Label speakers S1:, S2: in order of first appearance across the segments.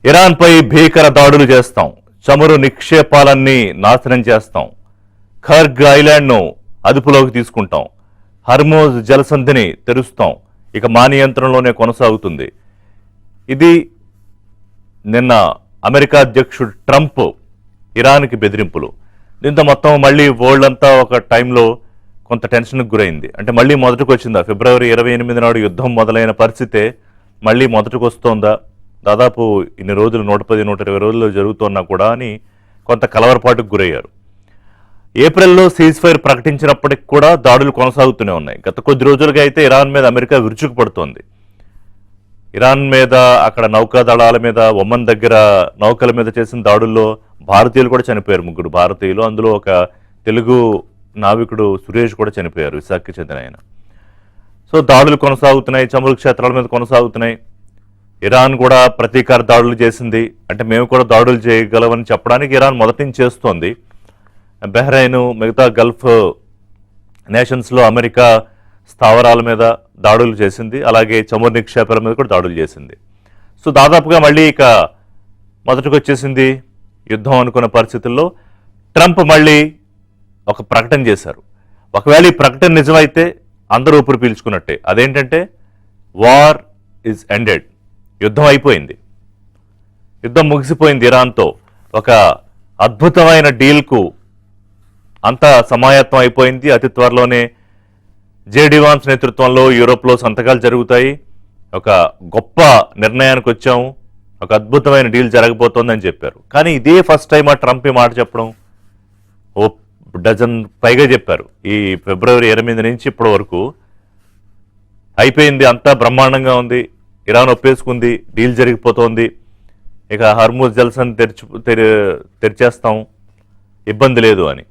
S1: ఇరాన్పై భీకర దాడులు చేస్తాం, చమురు నిక్షేపాలన్నీ నాశనం చేస్తాం, ఖర్గ్ ఐలాండ్ను అదుపులోకి తీసుకుంటాం, హర్మోజ్ జలసంధిని తెరుస్తాం, ఇక మా నియంత్రణలోనే కొనసాగుతుంది. ఇది నిన్న అమెరికా అధ్యక్షుడు ట్రంప్ ఇరాన్కి బెదిరింపులు. దీంతో మొత్తం మళ్ళీ వరల్డ్ అంతా ఒక టైంలో కొంత టెన్షన్కి గురైంది. అంటే మళ్ళీ మొదటికి వచ్చిందా? ఫిబ్రవరి 28 నాడు యుద్ధం మొదలైన పరిస్థితే మళ్ళీ మొదటికి వస్తోందా? దాదాపు ఇన్ని రోజులు 110-120 రోజులు జరుగుతున్నా కూడా అని కొంత కలవరపాటుకు గురయ్యారు. ఏప్రిల్లో సీజ్ ఫైర్ ప్రకటించినప్పటికి కూడా దాడులు కొనసాగుతూనే ఉన్నాయి. గత కొద్ది రోజులుగా అయితే ఇరాన్ మీద అమెరికా విరుచుకుపడుతోంది. ఇరాన్ మీద, అక్కడ నౌకాదళాల మీద, ఒమన్ దగ్గర నౌకల మీద చేసిన దాడుల్లో భారతీయులు కూడా చనిపోయారు, 3 భారతీయులు. అందులో ఒక తెలుగు నావికుడు సురేష్ కూడా చనిపోయారు, విశాఖకి చెందిన ఆయన. సో దాడులు కొనసాగుతున్నాయి, చమురు క్షేత్రాల మీద కొనసాగుతున్నాయి. ఇరాన్ కూడా ప్రతీకార దాడులు చేసింది. అంటే మేము కూడా దాడులు చేయగలమని చెప్పడానికి ఇరాన్ మొదటి నుంచి చేస్తోంది. బహ్రెయిన్, మిగతా గల్ఫ్ నేషన్స్లో అమెరికా స్థావరాల మీద దాడులు చేసింది, అలాగే చమురు నిక్షేపాల మీద కూడా దాడులు చేసింది. సో దాదాపుగా మళ్ళీ ఇక మొదటికి వచ్చేసింది యుద్ధం అనుకున్న పరిస్థితుల్లో ట్రంప్ మళ్ళీ ఒక ప్రకటన చేశారు. ఒకవేళ ఈ ప్రకటన నిజమైతే అందరూ ఊపిరి పీల్చుకున్నట్టే. అదేంటంటే వార్ ఈజ్ ఎండెడ్, యుద్ధం అయిపోయింది, యుద్ధం ముగిసిపోయింది. ఇరాన్తో ఒక అద్భుతమైన డీల్కు అంతా సమాయత్తం అయిపోయింది. అతి త్వరలోనే జేడీ వాన్స్ నేతృత్వంలో యూరోప్లో సంతకాలు జరుగుతాయి. ఒక గొప్ప నిర్ణయానికి వచ్చాము, ఒక అద్భుతమైన డీల్ జరగబోతోందని చెప్పారు. కానీ ఇదే ఫస్ట్ టైం ఆ ట్రంప్ ఈ మాట చెప్పడం. ఓ డజన్ పైగా చెప్పారు. ఈ ఫిబ్రవరి 28 నుంచి ఇప్పటి వరకు అయిపోయింది, అంతా బ్రహ్మాండంగా ఉంది, ఇరాన్ ఒప్పేసుకుంది, డీల్ జరిగిపోతోంది, ఇక హర్మూజ్ జల్సన్ తెరిచేస్తాం, ఇబ్బంది లేదు అని.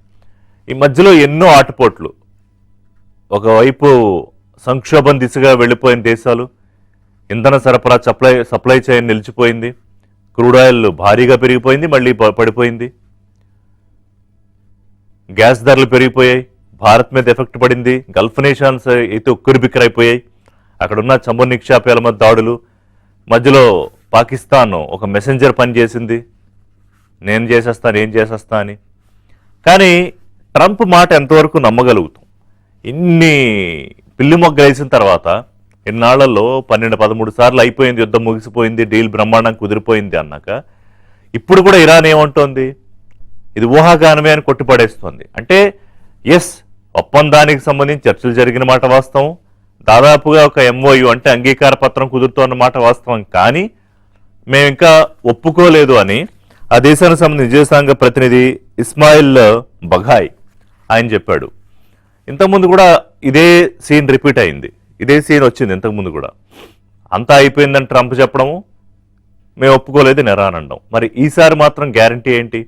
S1: ఈ మధ్యలో ఎన్నో ఆటుపోట్లు. ఒకవైపు సంక్షోభం దిశగా వెళ్ళిపోయిన దేశాలు, ఇంధన సరఫరా సప్లై చైన్ నిలిచిపోయింది, క్రూడ్ ఆయిల్ భారీగా పెరిగిపోయింది, మళ్ళీ పడిపోయింది, గ్యాస్ ధరలు పెరిగిపోయాయి, భారత్ మీద ఎఫెక్ట్ పడింది, గల్ఫ్ నేషన్స్ అయితే ఉక్కిరిబిక్కిరైపోయాయి, అక్కడున్న చమురు నిక్షేపాల మధ్య దాడులు. మధ్యలో పాకిస్తాన్ ఒక మెసెంజర్ పని చేసింది, నేను చేసేస్తా అని. కానీ ట్రంప్ మాట ఎంతవరకు నమ్మగలుగుతాం? ఇన్ని పిల్లి మొగ్గలు వేసిన తర్వాత ఇన్నాళ్లలో 12-13 సార్లు అయిపోయింది, యుద్ధం ముగిసిపోయింది, డీల్ బ్రహ్మాండం కుదిరిపోయింది అన్నాక ఇప్పుడు కూడా ఇరాన్ ఏమంటోంది? ఇది ఊహాగానమే అని కొట్టిపడేస్తోంది. అంటే ఎస్, ఒప్పందానికి సంబంధించి చర్చలు జరిగిన మాట వాస్తవం, దాదాపుగా ఒక ఎంఓయు అంటే అంగీకార పత్రం కుదురుతోన్న మాట వాస్తవం. కానీ మేము ఇంకా ఒప్పుకోలేదు అని ఆ దేశానికి సంబంధించిన విదేశాంగ ప్రతినిధి ఇస్మాయిల్ బఘాయ్ ఆయన చెప్పాడు. ఇంతకుముందు కూడా ఇదే సీన్ రిపీట్ అయింది, ఇదే సీన్ వచ్చింది ఇంతకుముందు కూడా. అంతా అయిపోయిందని ట్రంప్ చెప్పడము, మేము ఒప్పుకోలేదు ఇరాన్ అనడం. మరి ఈసారి మాత్రం గ్యారంటీ ఏంటి?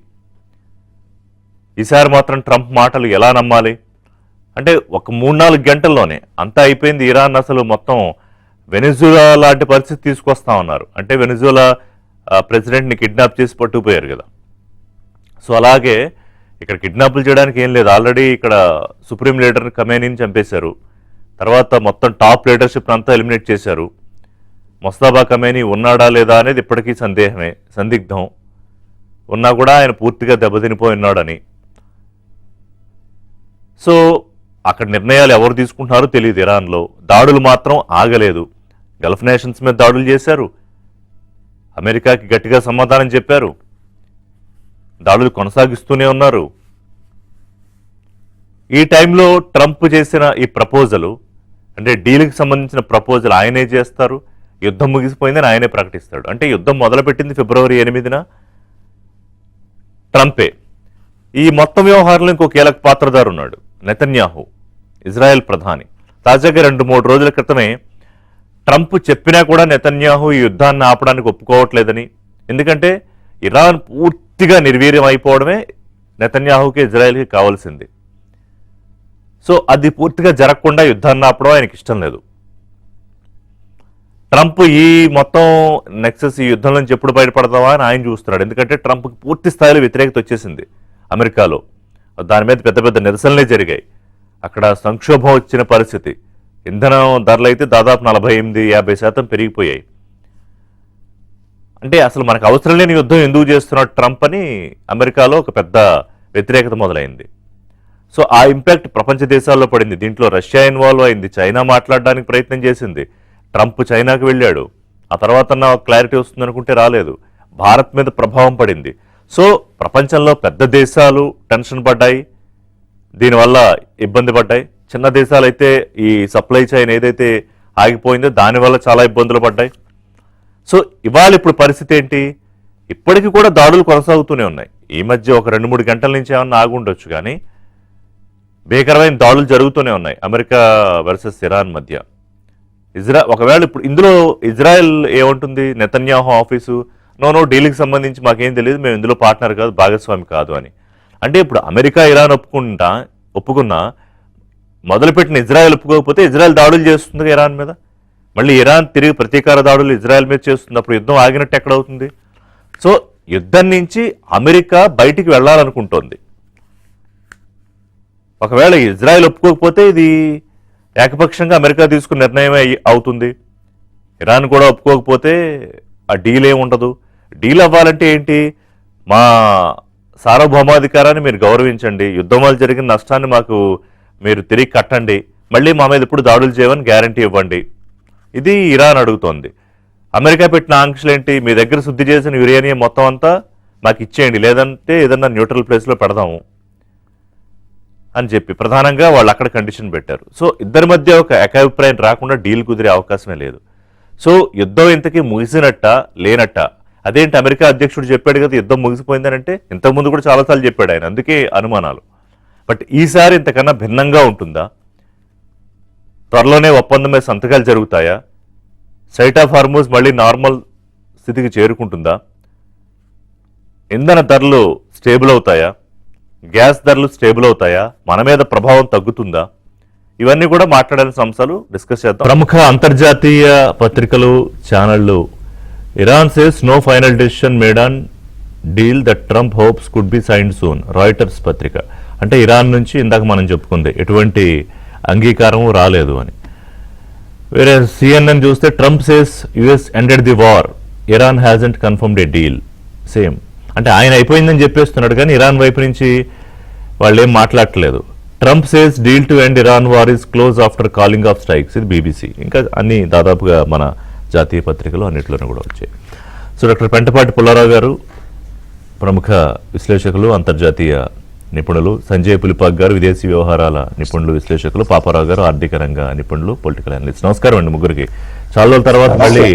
S1: ఈసారి మాత్రం ట్రంప్ మాటలు ఎలా నమ్మాలి? అంటే ఒక 3-4 గంటల్లోనే అంతా అయిపోయింది, ఇరాన్ అసలు మొత్తం వెనిజులా లాంటి పరిస్థితి తీసుకొస్తామన్నారు. అంటే వెనిజులా ప్రెసిడెంట్ని కిడ్నాప్ చేసి పట్టుకుపోయారు కదా. సో అలాగే ఇక్కడ కిడ్నాపులు చేయడానికి ఏం లేదు, ఆల్రెడీ ఇక్కడ సుప్రీం లీడర్ ఖమేనీని చంపేశారు, తర్వాత మొత్తం టాప్ లీడర్షిప్ అంతా ఎలిమినేట్ చేశారు. ముస్తఫా ఖమేనీ ఉన్నాడా లేదా అనేది ఇప్పటికీ సందిగ్ధం. ఉన్నా కూడా ఆయన పూర్తిగా దెబ్బతినిపోయి ఉన్నాడని. సో అక్కడ నిర్ణయాలు ఎవరు తీసుకుంటున్నారో తెలియదు. ఇరాన్లో దాడులు మాత్రం ఆగలేదు. గల్ఫ్ నేషన్స్ మీద దాడులు చేశారు, అమెరికాకి గట్టిగా సమాధానం చెప్పారు, దాడులు కొనసాగిస్తూనే ఉన్నారు. ఈ టైంలో ట్రంప్ చేసిన ఈ ప్రపోజలు, అంటే డీల్కి సంబంధించిన ప్రపోజల్ ఆయనే చేస్తారు, యుద్ధం ముగిసిపోయిందని ఆయనే ప్రకటిస్తాడు. అంటే యుద్ధం మొదలుపెట్టింది ఫిబ్రవరి 8న ట్రంపే. ఈ మొత్తం వ్యవహారంలో ఇంకో కీలక పాత్రధారు ఉన్నాడు, నెతన్యాహు, ఇజ్రాయెల్ ప్రధాని. తాజాగా 2-3 రోజుల క్రితమే ట్రంప్ చెప్పినా కూడా నెతన్యాహు ఈ యుద్ధాన్ని ఆపడానికి ఒప్పుకోవట్లేదని. ఎందుకంటే ఇరాన్ పూర్తిగా నిర్వీర్యం అయిపోవడమే నెతన్యాహుకి, ఇజ్రాయెల్కి కావాల్సింది. సో అది పూర్తిగా జరగకుండా యుద్ధాన్ని ఆపడం ఆయనకి ఇష్టం లేదు. ట్రంప్ ఈ మొత్తం నెక్సస్ ఈ యుద్ధం నుంచి ఎప్పుడు బయటపడదామా అని ఆయన చూస్తున్నాడు. ఎందుకంటే ట్రంప్కి పూర్తి స్థాయిలో వ్యతిరేకత వచ్చేసింది అమెరికాలో. దాని మీద పెద్ద పెద్ద నిరసనలే జరిగాయి. అక్కడ సంక్షోభం వచ్చిన పరిస్థితి. ఇంధనం ధరలు అయితే దాదాపు 48-50% పెరిగిపోయాయి. అంటే అసలు మనకు అవసరం లేని యుద్ధం ఎందుకు చేస్తున్నాడు ట్రంప్ అని అమెరికాలో ఒక పెద్ద వ్యతిరేకత మొదలైంది. సో ఆ ఇంపాక్ట్ ప్రపంచ దేశాల్లో పడింది. దీంట్లో రష్యా ఇన్వాల్వ్ అయింది, చైనా మాట్లాడడానికి ప్రయత్నం చేసింది, ట్రంప్ చైనాకు వెళ్ళాడు, ఆ తర్వాత క్లారిటీ వస్తుంది అనుకుంటే రాలేదు, భారత్ మీద ప్రభావం పడింది. సో ప్రపంచంలో పెద్ద దేశాలు టెన్షన్ పడ్డాయి, దీనివల్ల ఇబ్బంది పడ్డాయి. చిన్న దేశాలు అయితే ఈ సప్లై చైన్ ఏదైతే ఆగిపోయిందో దానివల్ల చాలా ఇబ్బందులు పడ్డాయి. సో ఇవాళ ఇప్పుడు పరిస్థితి ఏంటి? ఇప్పటికీ కూడా దాడులు కొనసాగుతూనే ఉన్నాయి. ఈ మధ్య ఒక 2-3 గంటల నుంచి ఏమన్నా ఆగుండొచ్చు, కానీ భీకరమైన దాడులు జరుగుతూనే ఉన్నాయి అమెరికా వర్సెస్ ఇరాన్ మధ్య. ఒకవేళ ఇప్పుడు ఇందులో ఇజ్రాయెల్ ఏమంటుంది, నెతన్యాహు ఆఫీసు నో డీల్కి సంబంధించి మాకేం తెలియదు, మేము ఇందులో పార్ట్నర్ కాదు, భాగస్వామి కాదు అని. అంటే ఇప్పుడు అమెరికా ఇరాన్ ఒప్పుకున్నా మొదలుపెట్టిన ఇజ్రాయెల్ ఒప్పుకోకపోతే ఇజ్రాయెల్ దాడులు చేస్తుంది ఇరాన్ మీద, మళ్ళీ ఇరాన్ తిరిగి ప్రతీకార దాడులు ఇజ్రాయెల్ మీద చేస్తుంది. అప్పుడు యుద్ధం ఆగినట్టు ఎక్కడవుతుంది? సో యుద్ధం నుంచి అమెరికా బయటికి వెళ్ళాలనుకుంటోంది. ఒకవేళ ఇజ్రాయెల్ ఒప్పుకోకపోతే ఇది ఏకపక్షంగా అమెరికా తీసుకున్న నిర్ణయమే అవుతుంది. ఇరాన్ కూడా ఒప్పుకోకపోతే ఆ డీల్ ఏముండదు. డీల్ అవ్వాలంటే ఏంటి? మా సార్వభౌమాధికారాన్ని మీరు గౌరవించండి, యుద్ధం వల్ల జరిగిన నష్టాన్ని మాకు మీరు తిరిగి కట్టండి, మళ్ళీ మా మీద ఎప్పుడు దాడులు చేయమని గ్యారంటీ ఇవ్వండి. ఇది ఇరాన్ అడుగుతోంది. అమెరికా పెట్టిన ఆంక్షలు ఏంటి? మీ దగ్గర శుద్ధి చేసిన యురేనియం మొత్తం అంతా మాకు ఇచ్చేయండి, లేదంటే ఏదన్నా న్యూట్రల్ ప్లేస్లో పెడదాము అని చెప్పి ప్రధానంగా వాళ్ళు అక్కడ కండిషన్ పెట్టారు. సో ఇద్దరి మధ్య ఒక ఏకాభిప్రాయం రాకుండా డీల్ కుదిరే అవకాశమే లేదు. సో యుద్ధం ఇంతకీ ముగిసినట్ట లేనట్ట? అదేంటి అమెరికా అధ్యక్షుడు చెప్పాడు కదా యుద్ధం ముగిసిపోయిందని, అంటే ఇంతకుముందు కూడా చాలాసార్లు చెప్పాడు ఆయన, అందుకే అనుమానాలు. బట్ ఈసారి ఇంతకన్నా భిన్నంగా ఉంటుందా? త్వరలోనే ఒప్పందం మీద సంతకాలు జరుగుతాయా? స్ట్రైట్ ఆఫ్ హార్మూజ్ మళ్ళీ నార్మల్ స్థితికి చేరుకుంటుందా? ఇంధన ధరలు స్టేబుల్ అవుతాయా? గ్యాస్ ధరలు స్టేబుల్ అవుతాయా? మన మీద ప్రభావం తగ్గుతుందా? ఇవన్నీ కూడా మాట్లాడాల్సిన అంశాలు డిస్కస్ చేద్దాం. ప్రముఖ అంతర్జాతీయ పత్రికలు, ఛానళ్లు Iran says no final decision made on deal that Trump hopes could be signed soon. Reuters పత్రిక అంటే ఇరాన్ నుంచి ఇందాక మనం చెప్పుకుంది ఎటువంటి అంగీకారం రాలేదు అని. వేరే CNN చూస్తే Trump says US ended the war, Iran hasn't confirmed A deal. Same అంటే ఆయన అయిపోయిందని చెప్పేస్తున్నాడు, కానీ ఇరాన్ వైపు నుంచి వాళ్ళు ఏం మాట్లాడట్లేదు. Trump says deal to end Iran war is close after calling of strikes. ఇది BBC. ఇంకా అన్ని దాదాపుగా మన జాతీయ పత్రికలు అన్నింటిలోనూ కూడా వచ్చాయి. సో డాక్టర్ పెంటపాటి పుల్లారావు గారు ప్రముఖ విశ్లేషకులు, అంతర్జాతీయ నిపుణులు, సంజయ్ పులిపాక్ గారు విదేశీ వ్యవహారాల నిపుణులు, విశ్లేషకులు, పాపారావు గారు ఆర్థిక రంగ నిపుణులు, పొలిటికల్ అనలిస్ట్. నమస్కారం అండి ముగ్గురికి. చాలా రోజుల తర్వాత మళ్ళీ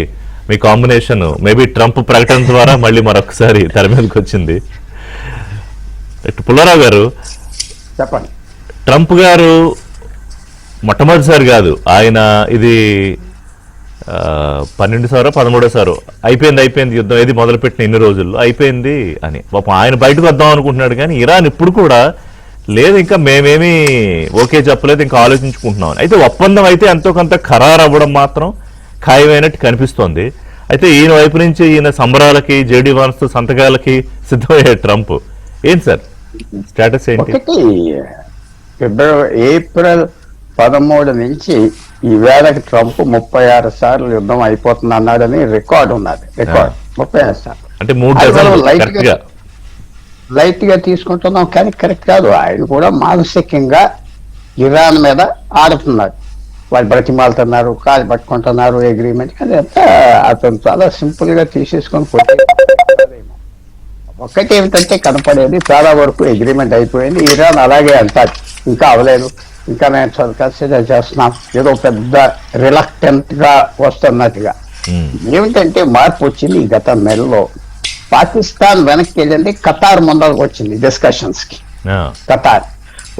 S1: మీ కాంబినేషన్ మేబీ ట్రంప్ ప్రకటన ద్వారా మళ్ళీ మరొకసారి తెర మీదకి వచ్చింది. పుల్లారావు గారు
S2: చెప్పండి.
S1: ట్రంప్ గారు మొట్టమొదటిసారి కాదు, ఆయన ఇది 12సారో 13సారో అయిపోయింది యుద్ధం, ఏది మొదలుపెట్టిన ఇన్ని రోజుల్లో అయిపోయింది అని పాపం ఆయన బయటకు వద్దాం అనుకుంటున్నాడు. కానీ ఇరాన్ ఇప్పుడు కూడా లేదు, ఇంకా మేమేమీ ఓకే చెప్పలేదు, ఇంకా ఆలోచించుకుంటున్నాం. అయితే ఒప్పందం అయితే ఎంతో కొంత ఖరారు అవ్వడం మాత్రం ఖాయమైనట్టు కనిపిస్తోంది. అయితే ఈయన వైపు నుంచి ఈయన సంబరాలకి, JD వాన్స్ సంతకాలకి సిద్ధమయ్యాడు ట్రంప్. ఏంటి సార్ స్టేటస్ ఏంటి?
S2: ఏప్రిల్ 13 నుంచి ఈ వేళకి ట్రంప్ 36 సార్లు యుద్ధం అయిపోతుంది అన్నాడని రికార్డు ఉన్నది. రికార్డ్ 36 సార్లు
S1: అంటే
S2: లైట్ గా తీసుకుంటున్నాం, కానీ కరెక్ట్ కాదు. ఆయన కూడా మానసికంగా ఇరాన్ మీద ఆడుతున్నారు. వాళ్ళు బ్రతిమాలుతున్నారు, కాలు పట్టుకుంటున్నారు, అగ్రిమెంట్. అదంతా అతను చాలా సింపుల్ గా తీసేసుకొని పోతే ఒక్కటి ఏమిటంటే కనపడేది చాలా వరకు అగ్రిమెంట్ అయిపోయింది. ఇరాన్ అలాగే అంటారు, ఇంకా అవ్వలేదు, ఇంకా మేము కన్సిడర్ చేస్తున్నాం, ఏదో పెద్ద రిలక్టెంట్ గా వస్తున్నట్టుగా. ఏమిటంటే మార్పు వచ్చింది ఈ గత నెలలో. పాకిస్తాన్ వెనక్కి వెళ్ళింది, ఖతార్ ముందరకు వచ్చింది డిస్కషన్స్ కి. ఖతార్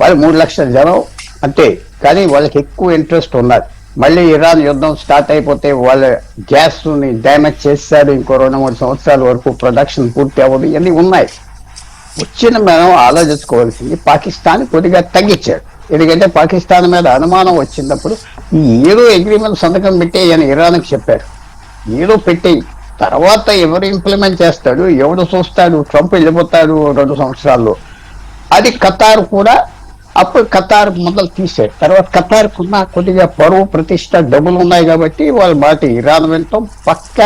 S2: వాళ్ళు 3 లక్షల జనం అంతే, కానీ వాళ్ళకి ఎక్కువ ఇంట్రెస్ట్ ఉన్నది. మళ్ళీ ఇరాన్ యుద్ధం స్టార్ట్ అయిపోతే వాళ్ళ గ్యాస్ ని డ్యామేజ్ చేస్తారు, ఇంకో 2-3 సంవత్సరాల వరకు ప్రొడక్షన్ పూర్తి అవ్వదు. ఇవన్నీ ఉన్నాయి. వచ్చిన మనం ఆలోచించుకోవాల్సింది పాకిస్తాన్ కొద్దిగా తగ్గించాడు. ఎందుకంటే పాకిస్తాన్ మీద అనుమానం వచ్చినప్పుడు ఈ ఏదో అగ్రిమెంట్ సంతకం పెట్టే అని ఇరాన్కి చెప్పారు. ఏదో పెట్టేయి, తర్వాత ఎవరు ఇంప్లిమెంట్ చేస్తాడు, ఎవడు చూస్తాడు, ట్రంప్ వెళ్ళిపోతాడు 2 సంవత్సరాల్లో. అది ఖతార్ కూడా అప్పుడు ఖతార్ మొదలు తీసాడు. తర్వాత ఖతార్కున్న కొద్దిగా పరువు ప్రతిష్ట డబ్బులు ఉన్నాయి కాబట్టి వాళ్ళ మాట ఇరాన్ వెళ్తాం, పక్క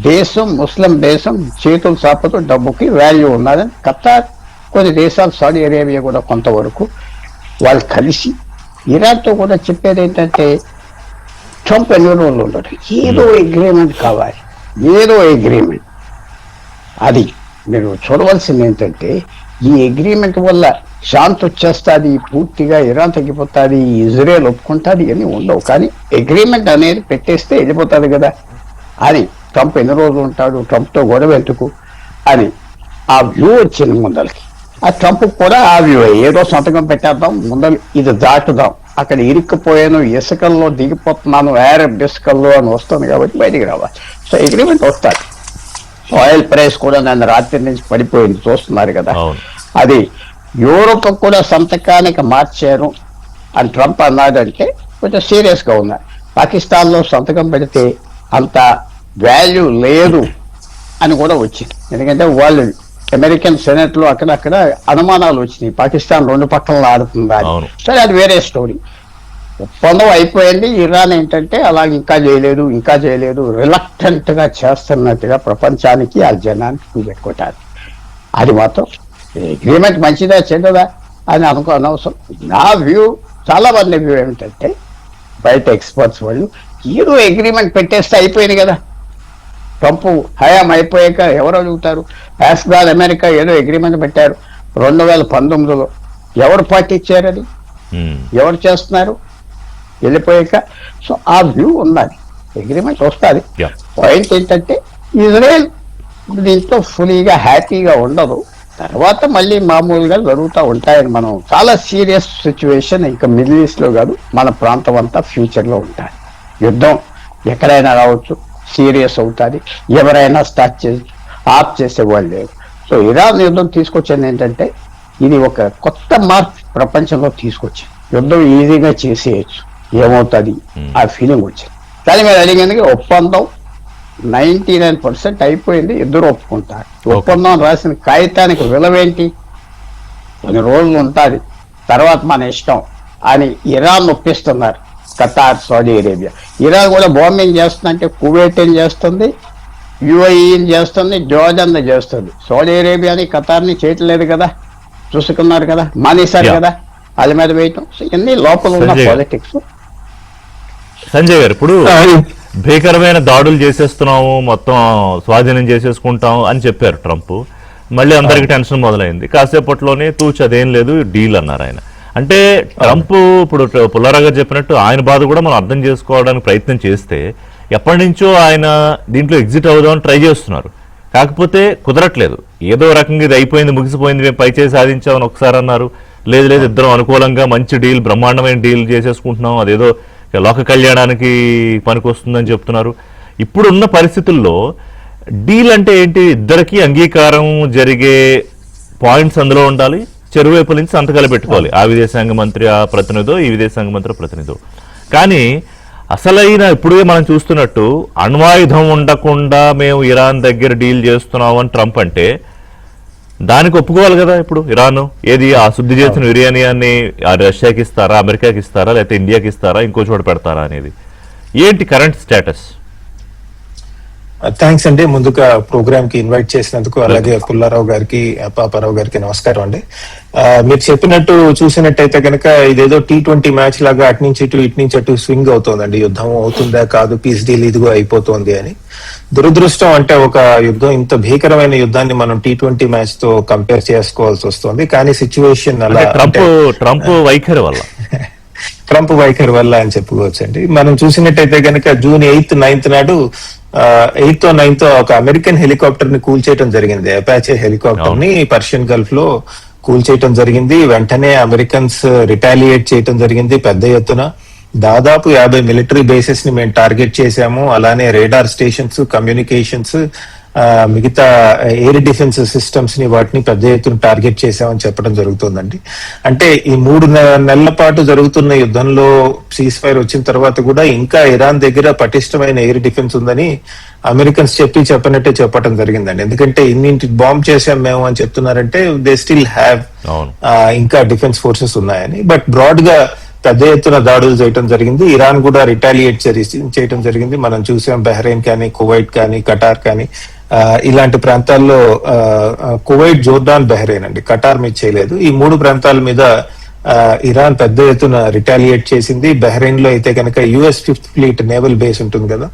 S2: దేశం ముస్లిం దేశం చేతులు చాపతో డబ్బుకి వాల్యూ ఉన్నదని ఖతార్, కొన్ని దేశాలు సౌదీ అరేబియా కూడా కొంతవరకు వాళ్ళు కలిసి ఇరాన్తో కూడా చెప్పేది ఏంటంటే ట్రంప్ ఎన్ని రోజులు ఉండడు, ఏదో అగ్రిమెంట్ కావాలి, ఏదో అగ్రిమెంట్. అది మీరు చూడవలసింది ఏంటంటే ఈ అగ్రిమెంట్ వల్ల శాంతి వచ్చేస్తుంది, పూర్తిగా ఇరాన్ తగ్గిపోతుంది, ఇజ్రాయెల్ ఒప్పుకుంటుంది, ఇవన్నీ ఉండవు. కానీ అగ్రిమెంట్ అనేది పెట్టేస్తే వెళ్ళిపోతుంది కదా అని ట్రంప్ ఎన్ని రోజులు ఉంటాడు, ట్రంప్తో గొడవ ఎందుకు అని ఆ వ్యూ వచ్చింది ముందలకి. ఆ ట్రంప్ కూడా ఆ వ్యూ ఏదో సంతకం పెట్టేద్దాం, ముందర ఇది దాటుదాం, అక్కడ ఇరుక్కుపోయాను, ఇసుకల్లో దిగిపోతున్నాను, అరబ్ ఇసుకల్లో అని వస్తుంది కాబట్టి బయటికి రావాలి. సో అగ్రిమెంట్ వస్తుంది. ఆయిల్ ప్రైస్ కూడా నన్ను రాత్రి నుంచి పడిపోయింది, చూస్తున్నారు కదా. అది యూరోప్ కూడా సంతకానికి మార్చారు అని ట్రంప్ అన్నాడంటే కొంచెం సీరియస్గా ఉన్నారు. పాకిస్తాన్లో సంతకం పెడితే అంత వాల్యూ లేదు అని కూడా వచ్చింది. ఎందుకంటే వాళ్ళు అమెరికన్ సెనెట్ లో అక్కడక్కడ అనుమానాలు వచ్చినాయి, పాకిస్తాన్ రెండు పక్కన ఆడుతుందా అని. సరే, అది వేరే స్టోరీ. ఒప్పందం అయిపోయింది. ఇరాన్ ఏంటంటే అలా ఇంకా చేయలేదు, రిలక్టెంట్ గా చేస్తున్నట్టుగా ప్రపంచానికి ఆ జనానికి చూపెట్టుకుంటారు. అది మాత్రం అగ్రిమెంట్ మంచిదా చెడ్డదా అని అనవసరం. నా వ్యూ, చాలా మంది వ్యూ ఏమిటంటే బయట ఎక్స్పర్ట్స్ వాళ్ళు ఏదో అగ్రిమెంట్ పెట్టేస్తే అయిపోయింది కదా, ట్రంప్ హయాం అయిపోయాక ఎవరు అడుగుతారు? ఆఫ్ఘాన్ అమెరికా ఏదో అగ్రిమెంట్ పెట్టారు 2019లో, ఎవరు పాటించారు? అది ఎవరు చేస్తున్నారు వెళ్ళిపోయాక? సో ఆ వ్యూ ఉన్నది, అగ్రిమెంట్ వస్తుంది. పాయింట్ ఏంటంటే ఇజ్రాయెల్ దీంతో ఫుల్గా హ్యాపీగా ఉండదు, తర్వాత మళ్ళీ మామూలుగా జరుగుతూ ఉంటాయని. మనం చాలా సీరియస్ సిచ్యువేషన్ ఇంకా మిడిల్ ఈస్ట్ లో కాదు, మన ప్రాంతం అంతా ఫ్యూచర్ లో ఉంటుంది. యుద్ధం ఎక్కడైనా రావచ్చు, సీరియస్ అవుతుంది, ఎవరైనా స్టార్ట్ చేసి ఆఫ్ చేసేవాళ్ళు లేరు. సో ఇరాన్ యుద్ధం తీసుకొచ్చింది ఏంటంటే ఇది ఒక కొత్త మార్పు ప్రపంచంలో తీసుకొచ్చింది. యుద్ధం ఈజీగా చేసేయచ్చు, ఏమవుతుంది ఆ ఫీలింగ్ వచ్చింది. కానీ మీరు అడిగేందుకు ఒప్పందం 99% అయిపోయింది, ఇద్దరు ఒప్పుకుంటారు. ఒప్పందం రాసిన కాగితానికి విలువేంటి? కొన్ని రోజులు ఉంటుంది, తర్వాత మన ఇష్టం అని ఇరాన్ ఒప్పిస్తున్నారు. Qatar, Saudi Arabia. ఇరాన్ కూడా బాంబింగ్ చేస్తుందంటే కువైట్ ఏం చేస్తుంది, యుఏఈ చేస్తుంది, జోర్డన్ చేస్తుంది. సౌదీ అరేబియాని ఖతార్ని చేయట్లేదు కదా, చూసుకున్నారు కదా, మానేశారు కదా వాళ్ళ మీద వేయటం. సో ఇవన్నీ లోపల ఉన్న పాలిటిక్స్.
S1: సంజయ్ గారు, ఇప్పుడు భీకరమైన దాడులు చేసేస్తున్నాము, మొత్తం స్వాధీనం చేసేసుకుంటాం అని చెప్పారు ట్రంప్. మళ్ళీ అందరికి టెన్షన్ మొదలైంది. కాసేపట్లోనే తూచి అదేం లేదు, డీల్ అన్నారు ఆయన. అంటే ట్రంప్ ఇప్పుడు పుల్లారావు గారు చెప్పినట్టు ఆయన బాధ కూడా మనం అర్థం చేసుకోవడానికి ప్రయత్నం చేస్తే ఎప్పటి నుంచో ఆయన దీంట్లో ఎగ్జిట్ అవుదామని ట్రై చేస్తున్నారు. కాకపోతే కుదరట్లేదు. ఏదో రకంగా ఇది అయిపోయింది, ముగిసిపోయింది, మేము పైచేసి సాధించామని ఒకసారి అన్నారు. లేదు ఇద్దరం అనుకూలంగా మంచి డీల్, బ్రహ్మాండమైన డీల్ చేసేసుకుంటున్నాం, అదేదో లోక కళ్యాణానికి పనికొస్తుందని చెప్తున్నారు. ఇప్పుడున్న పరిస్థితుల్లో డీల్ అంటే ఏంటి? ఇద్దరికి అంగీకారం జరిగే పాయింట్స్ అందులో ఉండాలి, చెరువైపుల నుంచి సంతకాలు పెట్టుకోవాలి. ఆ విదేశాంగ మంత్రి ఆ ప్రతినిధో, ఈ విదేశాంగ మంత్రి ప్రతినిధో. కానీ అసలైన ఇప్పుడే మనం చూస్తున్నట్టు అణ్వాయుధం ఉండకుండా మేము ఇరాన్ దగ్గర డీల్ చేస్తున్నామని ట్రంప్ అంటే దానికి ఒప్పుకోవాలి కదా. ఇప్పుడు ఇరాన్ ఏది ఆ శుద్ధి చేసిన యురేనియాన్ని రష్యాకి ఇస్తారా, అమెరికాకి ఇస్తారా, లేకపోతే ఇండియాకి ఇస్తారా, ఇంకో చోట పెడతారా అనేది ఏంటి కరెంట్ స్టేటస్?
S3: థ్యాంక్స్ అండి, ముందుగా ప్రోగ్రామ్ కి ఇన్వైట్ చేసినందుకు. అలాగే పుల్లారావు గారికి, పాపారావు గారికి నమస్కారం అండి. మీరు చెప్పినట్టు చూసినట్టయితే కనుక ఇదేదో T20 మ్యాచ్ లాగా అటు నుంచి ఇటు స్వింగ్ అవుతోందండి. యుద్ధం అవుతుందా కాదు, పీస్ డీల్ ఇదిగో అయిపోతుంది అని. దురదృష్టం అంటే ఒక యుద్ధం, ఇంత భీకరమైన యుద్ధాన్ని మనం T20 మ్యాచ్ తో కంపేర్ చేసుకోవాల్సి వస్తుంది. కానీ సిచ్యువేషన్ అలా
S1: ట్రంప్ వైఖరి వల్ల
S3: ట్రంప్ వైఖరి వల్ల అని చెప్పుకోవచ్చు అండి. మనం చూసినట్టయితే కనుక June 8th, 9th నాడు 8th or 9th ఒక అమెరికన్ హెలికాప్టర్ ని కూల్చేయడం జరిగింది. అపాచే హెలికాప్టర్ ని పర్షియన్ గల్ఫ్ లో కూల్చేయటం జరిగింది. వెంటనే అమెరికన్స్ రిటాలియేట్ చేయటం జరిగింది పెద్ద ఎత్తున. దాదాపు 50 మిలిటరీ బేసెస్ ని మేము టార్గెట్ చేశాము. అలానే రేడార్ స్టేషన్స్, కమ్యూనికేషన్స్, మిగతా ఎయిర్ డిఫెన్స్ సిస్టమ్స్ ని వాటిని పెద్ద ఎత్తున టార్గెట్ చేశామని చెప్పడం జరుగుతుందండి. అంటే ఈ 3 నెలల పాటు జరుగుతున్న యుద్ధంలో సీజ్ ఫైర్ వచ్చిన తర్వాత కూడా ఇంకా ఇరాన్ దగ్గర పటిష్టమైన ఎయిర్ డిఫెన్స్ ఉందని అమెరికన్స్ చెప్పనట్టే చెప్పడం జరిగిందండి. ఎందుకంటే ఇన్నింటి బాంబ్ చేశాం మేము అని చెప్తున్నారంటే దే స్టిల్ హ్యావ్ ఇంకా డిఫెన్స్ ఫోర్సెస్ ఉన్నాయని. బట్ బ్రాడ్ గా పెద్ద ఎత్తున దాడులు చేయడం జరిగింది. ఇరాన్ కూడా రిటాలియేట్ చేయడం జరిగింది. మనం చూసాం బహ్రెయిన్ కానీ, కువైట్ కానీ, ఖటార్ కానీ, ఇలాంటి ప్రాంతాల్లో కువైట్, జోర్డాన్, బహ్రెయిన్ అండి, ఖటార్ మీద చేయలేదు. ఈ 3 ప్రాంతాల మీద ఇరాన్ పెద్ద ఎత్తున రిటాలియేట్ చేసింది. బహ్రెయిన్ లో అయితే కనుక US 5th fleet naval base ఉంటుంది కదా,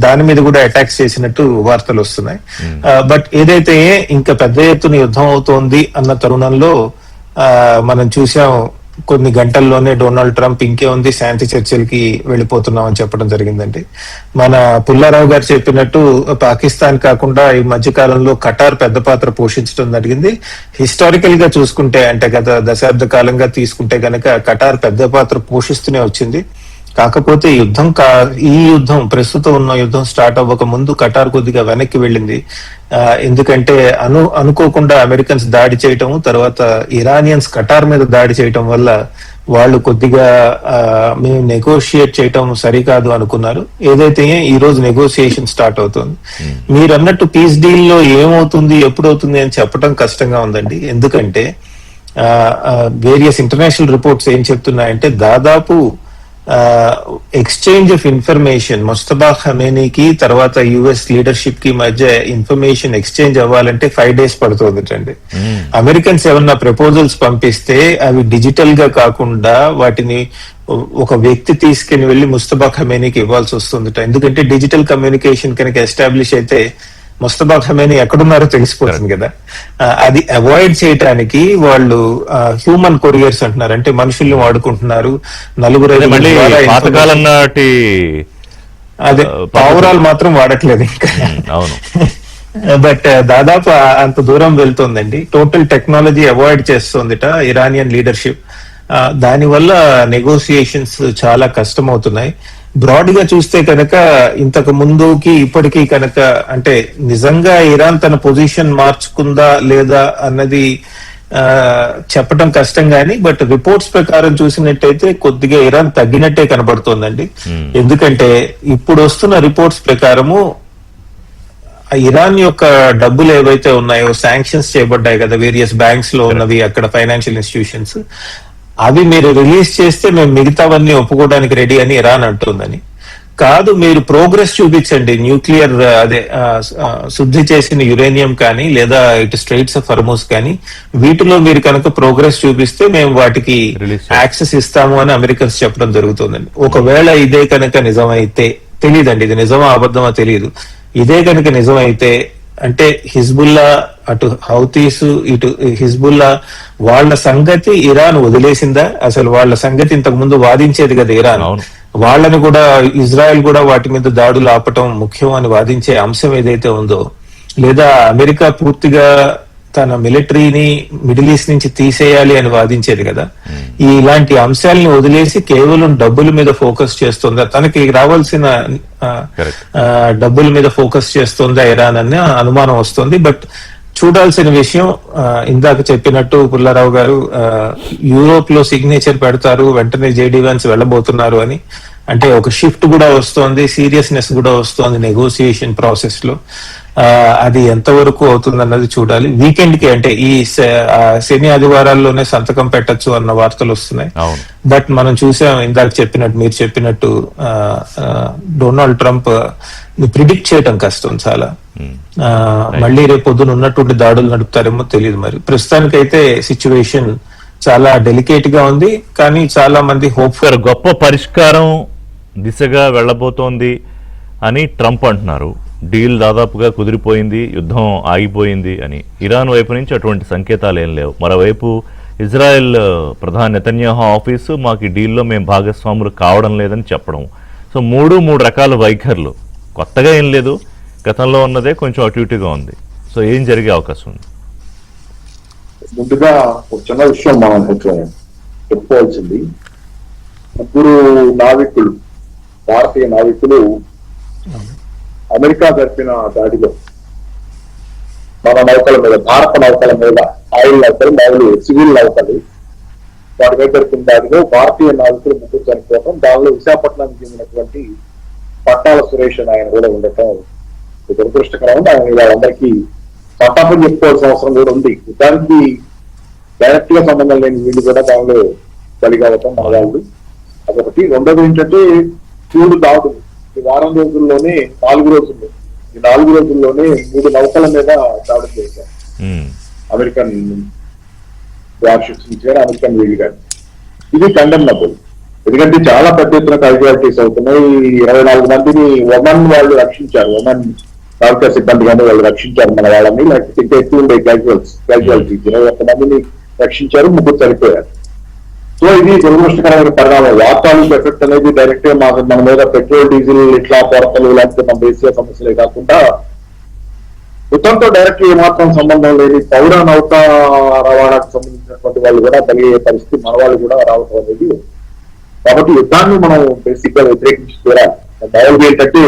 S3: దాని మీద కూడా అటాక్స్ చేసినట్టు వార్తలు వస్తున్నాయి. బట్ ఏదైతే ఇంకా పెద్ద ఎత్తున యుద్ధం అవుతోంది అన్న తరుణంలో మనం చూసాం కొన్ని గంటల్లోనే డొనాల్డ్ ట్రంప్ ఇంకే ఉంది శాంతి చర్చలకి వెళ్ళిపోతున్నాం అని చెప్పడం జరిగిందండి. మన పుల్లారావు గారు చెప్పినట్టు పాకిస్తాన్ కాకుండా ఈ మధ్య కాలంలో ఖటార్ పెద్ద పాత్ర పోషించడం జరిగింది. హిస్టారికల్ గా చూసుకుంటే, అంటే గత దశాబ్ద కాలంగా తీసుకుంటే కనుక ఖటార్ పెద్ద పాత్ర పోషిస్తూనే వచ్చింది. కాకపోతే ఈ యుద్ధం ప్రస్తుతం ఉన్న యుద్ధం స్టార్ట్ అవ్వక ముందు ఖటార్ కొద్దిగా వెనక్కి వెళ్ళింది. ఎందుకంటే అనుకోకుండా అమెరికన్స్ దాడి చేయటం, తర్వాత ఇరానియన్స్ ఖటార్ మీద దాడి చేయటం వల్ల వాళ్ళు కొద్దిగా మేము నెగోషియేట్ చేయటం సరికాదు అనుకున్నారు. ఏదైతే ఈ రోజు నెగోషియేషన్ స్టార్ట్ అవుతుంది. మీరు అన్నట్టు పీస్ డీల్ లో ఏమవుతుంది, ఎప్పుడవుతుంది అని చెప్పడం కష్టంగా ఉందండి. ఎందుకంటే వేరియస్ ఇంటర్నేషనల్ రిపోర్ట్స్ ఏం చెప్తున్నాయంటే, దాదాపు ఎక్స్చేంజ్ ఆఫ్ ఇన్ఫర్మేషన్ ముస్తఫా ఖమేనీకి తర్వాత US లీడర్షిప్ కి మధ్య ఇన్ఫర్మేషన్ ఎక్స్చేంజ్ అవ్వాలంటే 5 days పడుతుందండి. అమెరికన్స్ ఏమన్నా ప్రపోజల్స్ పంపిస్తే అవి డిజిటల్ గా కాకుండా వాటిని ఒక వ్యక్తి తీసుకుని వెళ్లి ముస్తఫా ఖమేనీకి ఇవ్వాల్సి వస్తుంది. ఎందుకంటే డిజిటల్ కమ్యూనికేషన్ కనుక ఎస్టాబ్లిష్ అయితే ముస్తఫా ఖమేనీ ఎక్కడున్నారో తెలిసిపోతుంది కదా. అది అవాయిడ్ చేయడానికి వాళ్ళు హ్యూమన్ కొరియర్స్ అంటున్నారు, అంటే మనుషుల్ని వాడుకుంటున్నారు. నలుగురు
S1: పాతకాలం నాటి
S3: అదే పావురాలు మాత్రం వాడట్లేదు ఇంకా.
S1: అవును.
S3: బట్ దాదాపు అంత దూరం వెళ్తుందండి. టోటల్ టెక్నాలజీ అవాయిడ్ చేస్తుందిట ఇరానియన్ లీడర్షిప్. దానివల్ల నెగోసియేషన్స్ చాలా కష్టం అవుతున్నాయి. బ్రాడ్ గా చూస్తే కనుక ఇంతకు ముందుకి ఇప్పటికీ కనుక, అంటే నిజంగా ఇరాన్ తన పొజిషన్ మార్చుకుందా లేదా అన్నది చెప్పడం కష్టం గానీ, బట్ రిపోర్ట్స్ ప్రకారం చూసినట్టయితే కొద్దిగా ఇరాన్ తగ్గినట్టే కనబడుతోందండి. ఎందుకంటే ఇప్పుడు వస్తున్న రిపోర్ట్స్ ప్రకారము ఇరాన్ యొక్క డబ్బులు ఏవైతే ఉన్నాయో శాంక్షన్స్ చేయబడ్డాయి కదా వేరియస్ బ్యాంక్స్ లో ఉన్నవి, అక్కడ ఫైనాన్షియల్ ఇన్స్టిట్యూషన్స్, అవి మీరు రిలీజ్ చేస్తే మేము మిగతావన్నీ ఒప్పుకోవడానికి రెడీ అని ఇరాన్ అంటుందని. కాదు, మీరు ప్రోగ్రెస్ చూపించండి, న్యూక్లియర్ శుద్ధి చేసిన యురేనియం కానీ లేదా ఇటు స్ట్రైట్స్ ఆఫ్ హర్మూజ్ కానీ వీటిలో మీరు కనుక ప్రోగ్రెస్ చూపిస్తే మేము వాటికి యాక్సెస్ ఇస్తాము అని అమెరికన్స్ చెప్పడం జరుగుతుందండి. ఒకవేళ ఇదే కనుక నిజమైతే, తెలియదండి ఇది నిజమా అబద్ధమా తెలియదు, ఇదే కనుక నిజమైతే అంటే హిజ్బుల్లా, అటు హౌతీస్ ఇటు హిజ్బుల్లా, వాళ్ళ సంగతి ఇరాన్ వదిలేసిందా? అసలు వాళ్ళ సంగతి ఇంతకు ముందు వాదించేది కదా ఇరాన్. వాళ్ళని కూడా ఇజ్రాయెల్ కూడా వాటి మీద దాడులు ఆపటం ముఖ్యం అని వాదించే అంశం ఏదైతే ఉందో, లేదా అమెరికా పూర్తిగా తన మిలిటరీని మిడిల్ ఈస్ట్ నుంచి తీసేయాలి అని వాదించేది కదా. ఇలాంటి అంశాలని వదిలేసి కేవలం డబ్బుల మీద ఫోకస్ చేస్తుందా, తనకి రావాల్సిన డబ్బుల మీద ఫోకస్ చేస్తుందా ఇరాన్ అనే అనుమానం వస్తుంది. బట్ చూడాల్సిన విషయం, ఇందాక చెప్పినట్టు పుల్లారావు గారు యూరోప్ లో సిగ్నేచర్ పెడతారు, వెంటనే JD Vance వెళ్ళబోతున్నారు అని, అంటే ఒక షిఫ్ట్ కూడా వస్తోంది, సీరియస్నెస్ కూడా వస్తోంది నెగోసియేషన్ ప్రాసెస్ లో. అది ఎంతవరకు అవుతుందన్నది చూడాలి. వీకెండ్ కి, అంటే ఈ శని ఆదివారాల్లోనే సంతకం పెట్టచ్చు అన్న వార్తలు వస్తున్నాయి. బట్ మనం చూసాం ఇందాక చెప్పినట్టు, మీరు చెప్పినట్టు డొనాల్డ్ ట్రంప్ ప్రిడిక్ట్ చేయడం కష్టం చాలా. మళ్ళీ రేపు పొద్దున ఉన్నటువంటి దాడులు నడుపుతారేమో తెలియదు. మరి ప్రస్తుతానికైతే సిచ్యువేషన్ చాలా డెలికేట్ గా ఉంది, కానీ చాలా మంది హోప్
S1: గొప్ప పరిష్కారం దిశగా వెళ్ళబోతోంది అని ట్రంప్ అంటున్నారు. డీల్ దాదాపుగా కుదిరిపోయింది, యుద్ధం ఆగిపోయింది అని. ఇరాన్ వైపు నుంచి అటువంటి సంకేతాలు ఏం లేవు. మరోవైపు ఇజ్రాయెల్ ప్రధాని నెతన్యాహు ఆఫీసు మాకు ఈ డీల్లో మేము భాగస్వాములు కావడం లేదని చెప్పడం. సో మూడు రకాల వైఖరులు, కొత్తగా ఏం లేదు, గతంలో ఉన్నదే కొంచెం అటు ఇటుగా ఉంది. సో ఏం జరిగే అవకాశం ఉంది?
S4: ముందుగా ఒక చిన్న విషయం మనం కొంచెం చెప్పుకోవాల్సింది. ముగ్గురు నావికులు, భారతీయ నావికులు అమెరికా జరిపిన దాడిలో మన నౌకల మీద, భారత నౌకల మీద, ఆయిల్ నౌకలు, సివిల్ నౌకలు, వాటి మీద జరిపిన దాడిలో భారతీయ నావికులు ముగ్గురు చనిపోవడం, దానిలో విశాఖపట్నానికి చెందినటువంటి పట్టాల సురేష్ ఆయన కూడా ఉండటం దురదృష్టకరం. ఆయన వాళ్ళందరికీ సంతాపం చెప్పుకోవాల్సిన అవసరం కూడా ఉంది. దానికి డైరెక్ట్ గా సంబంధం లేని వీళ్ళు కూడా దానిలో బలి కావటం మన వాళ్ళు. అదొకటి. రెండోది ఏంటంటే క్రూడ్ దాడులు ఈ వారం రోజుల్లోనే 4 రోజుల్లో ఈ 4 రోజుల్లోనే 3 నౌకల మీద దాడులు చేశారు. అమెరికన్ వార్షిప్స్ నుంచి కానీ అమెరికన్ వీళ్ళు కానీ. ఇది కండెమ్నబుల్. ఎందుకంటే చాలా పెద్ద ఎత్తున క్యాజువాలిటీస్ అవుతున్నాయి. 24 మందిని ఒమన్ వాళ్ళు రక్షించారు. ఒమన్ నావికా సిబ్బంది కానీ వాళ్ళు రక్షించారు మన వాళ్ళని. లేకపోతే ఇంకా ఎక్కువ ఉండే క్యాజువాలిటీస్ 21 మందిని రక్షించారు, 3 చనిపోయారు. సో ఇది దురదృష్టకరమైన పరిణామం. వాతావరణ ఎఫెక్ట్ అనేది డైరెక్ట్ గా మన మీద పెట్రోల్ డీజిల్ ఇట్లా కొరతలు లేకపోతే మన దేశీయ సమస్యలే కాకుండా యుద్ధంతో డైరెక్ట్ ఏమాత్రం సంబంధం లేని పౌర నౌకా రవాణాకు సంబంధించినటువంటి వాళ్ళు కూడా కలిగే పరిస్థితి మన వాళ్ళు కూడా రావటం అనేది. కాబట్టి యుద్ధాన్ని మనం బేసిక్ గా వ్యతిరేకించి తీరాలి. మామూలుగా ఏంటంటే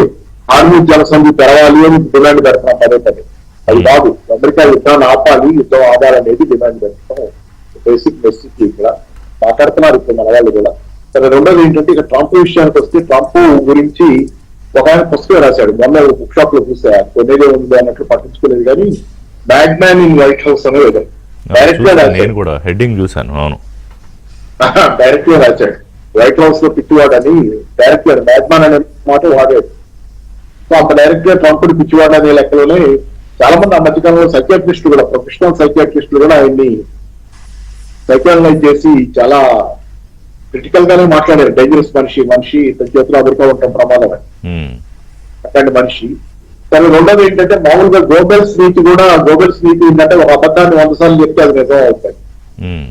S4: హార్మూజ్ జలసంధి తెరవాలి అని డిమాండ్ పెడతాం పదే. అది కాదు, అమెరికా యుద్ధాన్ని ఆపాలి, యుద్ధం ఆపాలనేది డిమాండ్ పెట్టడం బేసిక్ మెసేజ్ ఇక్కడ మాట్లాడుతున్నారు ఇప్పుడు మన వాళ్ళు కూడా. సరే, రెండోది ఏంటంటే ఇక ట్రంప్ విషయానికి వస్తే ట్రంప్ గురించి ఒక ఆయన పుస్తకం రాశాడు. మొన్న బుక్ షాప్ లో చూసా, కొన్నేదే ఉంది అన్నట్లు పట్టించుకోలేదు కానీ mad man in white house అనేది డైరెక్ట్ గా రాశాడు.
S1: హెడ్డింగ్ చూసాను. అవును,
S4: డైరెక్ట్ గా రాశాడు. వైట్ హౌస్ లో పిచ్చివాడు అని డైరెక్ట్ గా మ్యాడ్ మ్యాన్ అనే మాట వాడాడు. సో అంత డైరెక్ట్ గా ట్రంప్ పిచ్చివాడు అనే లెక్కలోనే చాలా మంది ఆ మధ్యకాలంలో సైకియాట్రిస్టులు కూడా, ప్రొఫెషనల్ సైకియాట్రిస్టులు కూడా ఆయన్ని సైకియాలైజ్ చేసి చాలా క్రిటికల్ గానే మాట్లాడారు. డేంజరస్ మనిషి తన చేతిలో అమెరికా ఉండటం ప్రమాదం అట్లాంటి మనిషి. కానీ రెండోది ఏంటంటే మామూలుగా గోబెల్స్ నీతి ఏంటంటే ఒక అబద్ధాన్ని 100 సార్లు చెప్తే అది నిజం అవుతాయి.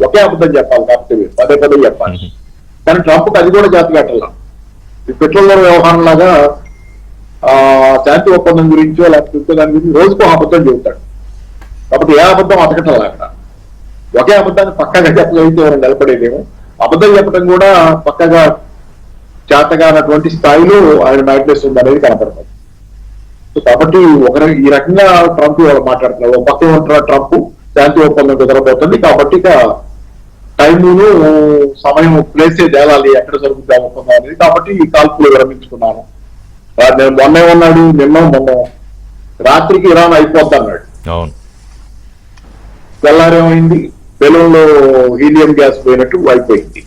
S4: ఒకే అబద్ధం చెప్పాలి కాబట్టి పదే చెప్పాలి. కానీ ట్రంప్ అది కూడా జాతి కట్టాల. ఈ పెట్రోల్ వ్యవహారం లాగా శాంతి ఒప్పందం గురించో లేకపోతే దాని గురించి రోజుకో అబద్ధం చెబుతాడు. కాబట్టి ఏ అబద్ధం అతకటాలి అక్కడ. ఒకే అబద్ధాన్ని పక్కగా చెప్పగలిగితే ఎవరు నిలబడేదేమో. అబద్ధం చెప్పడం కూడా పక్కగా చేతగా అన్నటువంటి స్థాయిలో ఆయన మ్యాగ్నెస్ ఉందనేది కనపడుతుంది. కాబట్టి ఈ రకంగా ట్రంప్ మాట్లాడుతున్నారు. ఒక పక్క ఏమంటారు, ట్రంప్ శాంతి ఒప్పందం కుదరబోతుంది కాబట్టి ఇక టైమును సమయం ప్లేసే తేలాలి ఎక్కడ జరుగుతుంది ఒప్పందం అనేది. కాబట్టి ఈ కాల్పులు విరమించుకున్నాను. నేను మొన్న రాత్రికి ఇరాన్ అయిపోద్ది అన్నాడు. తెల్లారేమైంది, బెలూన్లో హీలియం గ్యాస్ పోయినట్టు అయిపోయింది.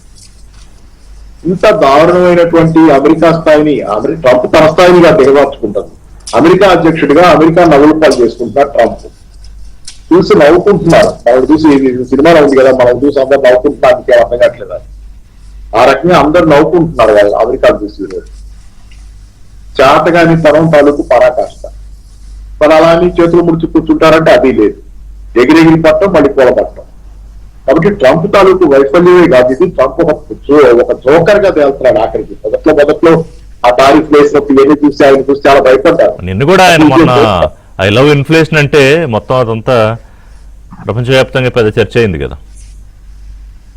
S4: ఇంత దారుణమైనటువంటి అమెరికా స్థాయిని ట్రంప్ తన స్థాయినిగా దిగదార్చుకుంటారు. అమెరికా అధ్యక్షుడిగా అమెరికా నవ్వులపాలు చేసుకుంటున్నారు ట్రంప్. చూసి నవ్వుకుంటున్నారు. మనం చూసి సినిమాలో ఉంది కదా, మనం చూసి అందరు నవ్వుకుంటున్నానికి అర్థం కావట్లేదు. ఆ రకంగా అందరు నవ్వుకుంటున్నారు వాళ్ళు అమెరికా చూసి. చేతగాని తరం తాలూకు పరాకాష్ట. మరి అలా అని చేతులు ముడిచి కూర్చుంటారంటే అది లేదు. ఎగిరెగిరి పట్టడం, మళ్ళీ పూల పట్టడం. కాబట్టి ట్రంప్ తాలూకు వైఫల్యమే కాదు ఇది. ట్రంప్ ఒక జోకర్ గా తేలుతున్నాడు ఆఖరికి. మొదట్లో ఆ టారిఫ్ వేసినప్పుడు ఇవన్నీ చూసి ఆయన చూసి చాలా భయపడ్డారు.
S1: నిన్ను కూడా ఆయన మొన్న ఐ లవ్ ఇన్ఫ్లేషన్ అంటే మొత్తం అదంతా ప్రపంచవ్యాప్తంగా పెద్ద చర్చ అయింది కదా.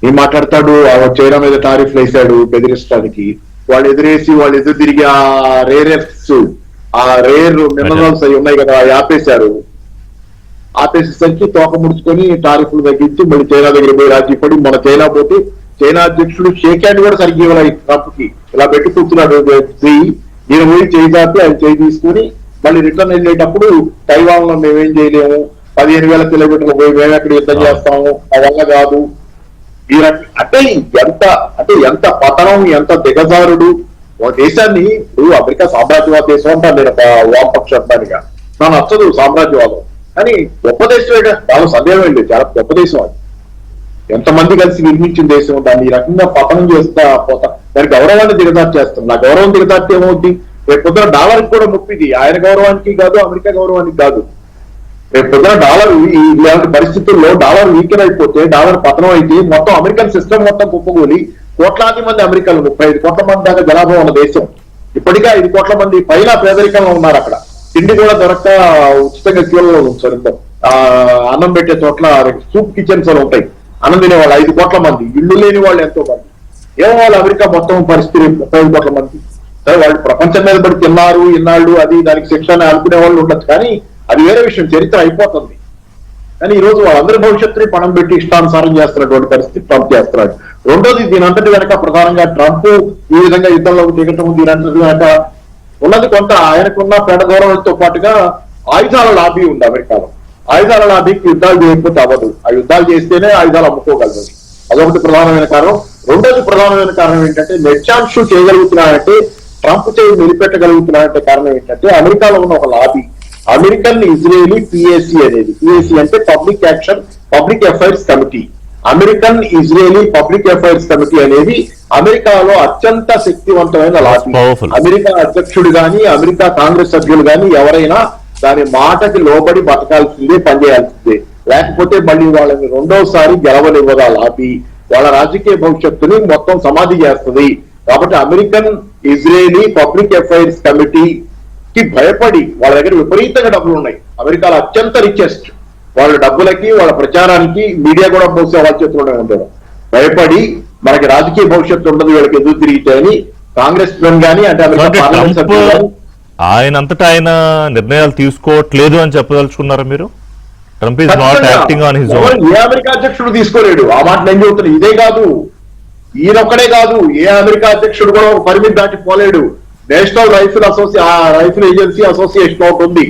S4: ఏం మాట్లాడతాడు, చైనా మీద టారిఫ్ వేశాడు బెదిరించడానికి. వాళ్ళు ఎదురు తిరిగి ఆ రేర్ మినరల్స్ అవి ఉన్నాయి కదా ఆపేశారు. ఆపేసేసరికి తోక ముడుచుకొని టారిఫ్లు తగ్గించి మళ్ళీ చైనా దగ్గర పోయి రాజీ పడి మన చైనా పోతే చైనా అధ్యక్షుడు షేక్ హ్యాండ్ కూడా సరిగ్గా ఇవ్వాలి ట్రంప్ కి. ఇలా పెట్టి కూర్చున్నాడు. ఈయన పోయి చేయి దాటి ఆయన చేయి తీసుకుని మళ్ళీ రిటర్న్ వెళ్ళేటప్పుడు తైవాన్ లో మేమేం చేయలేము, 15,000 కిలోమీటర్లు పోయి మేము ఎక్కడ యుద్ధం చేస్తాము, ఆ వల్ల కాదు. అంటే ఎంత పతనం, ఎంత దిగజారుడు. ఒక దేశాన్ని ఇప్పుడు అమెరికా సామ్రాజ్యవాద దేశం అంటారు నేను వామపక్ష అర్థానిగా. నాకు నచ్చదు సామ్రాజ్యవాదం, కానీ గొప్ప దేశమే, చాలా సందేహం ఏంటి, చాలా గొప్ప దేశం అది. ఎంతమంది కలిసి నిర్మించిన దేశం. దాన్ని ఈ రకంగా పతనం చేస్తా పోతా దాని గౌరవాన్ని దిగదార్చేస్తాం. నా గౌరవం దిగదార్చి ఏమవుద్ది, రేపు పొద్దున డాలర్కి కూడా ముప్పిది. ఆయన గౌరవానికి కాదు, అమెరికా గౌరవానికి కాదు. రేపు పొద్దున డాలర్ ఇలాంటి పరిస్థితుల్లో డాలర్ వీకెన్ అయిపోతే, డాలర్ పతనం అయితే మొత్తం అమెరికన్ సిస్టమ్ మొత్తం కుప్పగూలి కోట్లాది మంది అమెరికన్లు, 35 కోట్ల మంది దాకా జనాభా ఉన్న దేశం. ఇప్పటికే 5 కోట్ల మంది పైన పేదరికంలో ఉన్నారు. అక్కడ తిండి కూడా దొరక్క ఉచితంగా క్యూలలో ఉంచారు. అన్నం పెట్టే చోట్ల సూప్ కిచెన్స్ అని ఉంటాయి. అన్నం తినే వాళ్ళు 5 కోట్ల మంది, ఇల్లు లేని వాళ్ళు ఎంతో మంది. ఏమో వాళ్ళు అమెరికా మొత్తం పరిస్థితి 35 కోట్ల మంది. సరే, వాళ్ళు ప్రపంచం మీద పడి తిన్నారు ఇన్నాళ్ళు, అది దానికి శిక్షణ అనుకునే వాళ్ళు ఉండొచ్చు, కానీ అది వేరే విషయం, చరిత్ర అయిపోతుంది. కానీ ఈ రోజు వాళ్ళందరి భవిష్యత్తుని పణం పెట్టి ఇష్టానుసారం చేస్తున్నటువంటి పరిస్థితి ట్రంప్ చేస్తున్నాడు. రెండోది, దీని అంతటి వెనక ప్రధానంగా ట్రంప్ ఈ విధంగా యుద్ధంలోకి దిగటం, దీని అంతటి వెనక ఉన్నది కొంత ఆయనకున్న పేద గౌరవంతో పాటుగా ఆయుధాల లాబీ ఉంది అమెరికాలో. ఆయుధాల లాబీకి యుద్ధాలు చేయకపోతే అవ్వదు. ఆ యుద్ధాలు చేస్తేనే ఆయుధాలు అమ్ముకోగలదు. అదొకటి ప్రధానమైన కారణం. రెండోది ప్రధానమైన కారణం ఏంటంటే నెట్ షూ చేయగలుగుతున్నాడంటే, ట్రంప్ చేయి నిలిపెట్టగలుగుతున్నాడంటే కారణం ఏంటంటే అమెరికాలో ఉన్న ఒక లాబీ, అమెరికన్ ఇజ్రాయేలీ పిఏసి అనేది. పిఏసి అంటే public affairs committee. American Israeli public affairs committee అనేది అమెరికాలో అత్యంత శక్తివంతమైన లాబీ.
S1: Powerful.
S4: అమెరికా అధ్యక్షుడు గాని, అమెరికా కాంగ్రెస్ సభ్యులు గాని ఎవరైనా దాని మాటకి లోబడి బతకాల్సిందే, పనిచేయాల్సిందే. లేకపోతే మళ్ళీ వాళ్ళని రెండోసారి గెలవనివ్వదు ఆ లాబీ. వాళ్ళ రాజకీయ భవిష్యత్తుని మొత్తం సమాధి చేస్తుంది. కాబట్టి అమెరికన్ ఇజ్రాయేలీ పబ్లిక్ అఫైర్స్ కమిటీకి భయపడి, వాళ్ళ దగ్గర విపరీతంగా డబ్బులు ఉన్నాయి, అమెరికాలో అత్యంత రిచెస్ట్, వాళ్ళ డబ్బులకి వాళ్ళ ప్రచారానికి మీడియా కూడా బహుశా వాళ్ళ చేతిలోనే ఉంటారు. భయపడి మనకి రాజకీయ భవిష్యత్తు ఉండదు వీళ్ళకి ఎదురు తిరిగితే అని కాంగ్రెస్ మెన్ గానీ, అంటే అమెరికా
S1: అంటే
S4: పార్లమెంట్
S1: ట్రంప్
S4: సభ్యులు గానీ,
S1: ఆయనంతటా ఆయన నిర్ణయాలు తీసుకోవట్లేదు అని చెప్పదలుచుకున్నారా మీరు? Trump is not acting on his own.
S4: A America అధ్యక్షుడు తీసుకోలేడు ఆ మాట. నేను చెబుతున్నా, ఇదే కాదు, ఈయనొక్కడే కాదు, ఏ అమెరికా అధ్యక్షుడు కూడా ఒక పరిమితి దాటి పోలేడు. నేషనల్ రైఫిల్ ఏజెన్సీ అసోసియేషన్ ఒకటి ఉంది.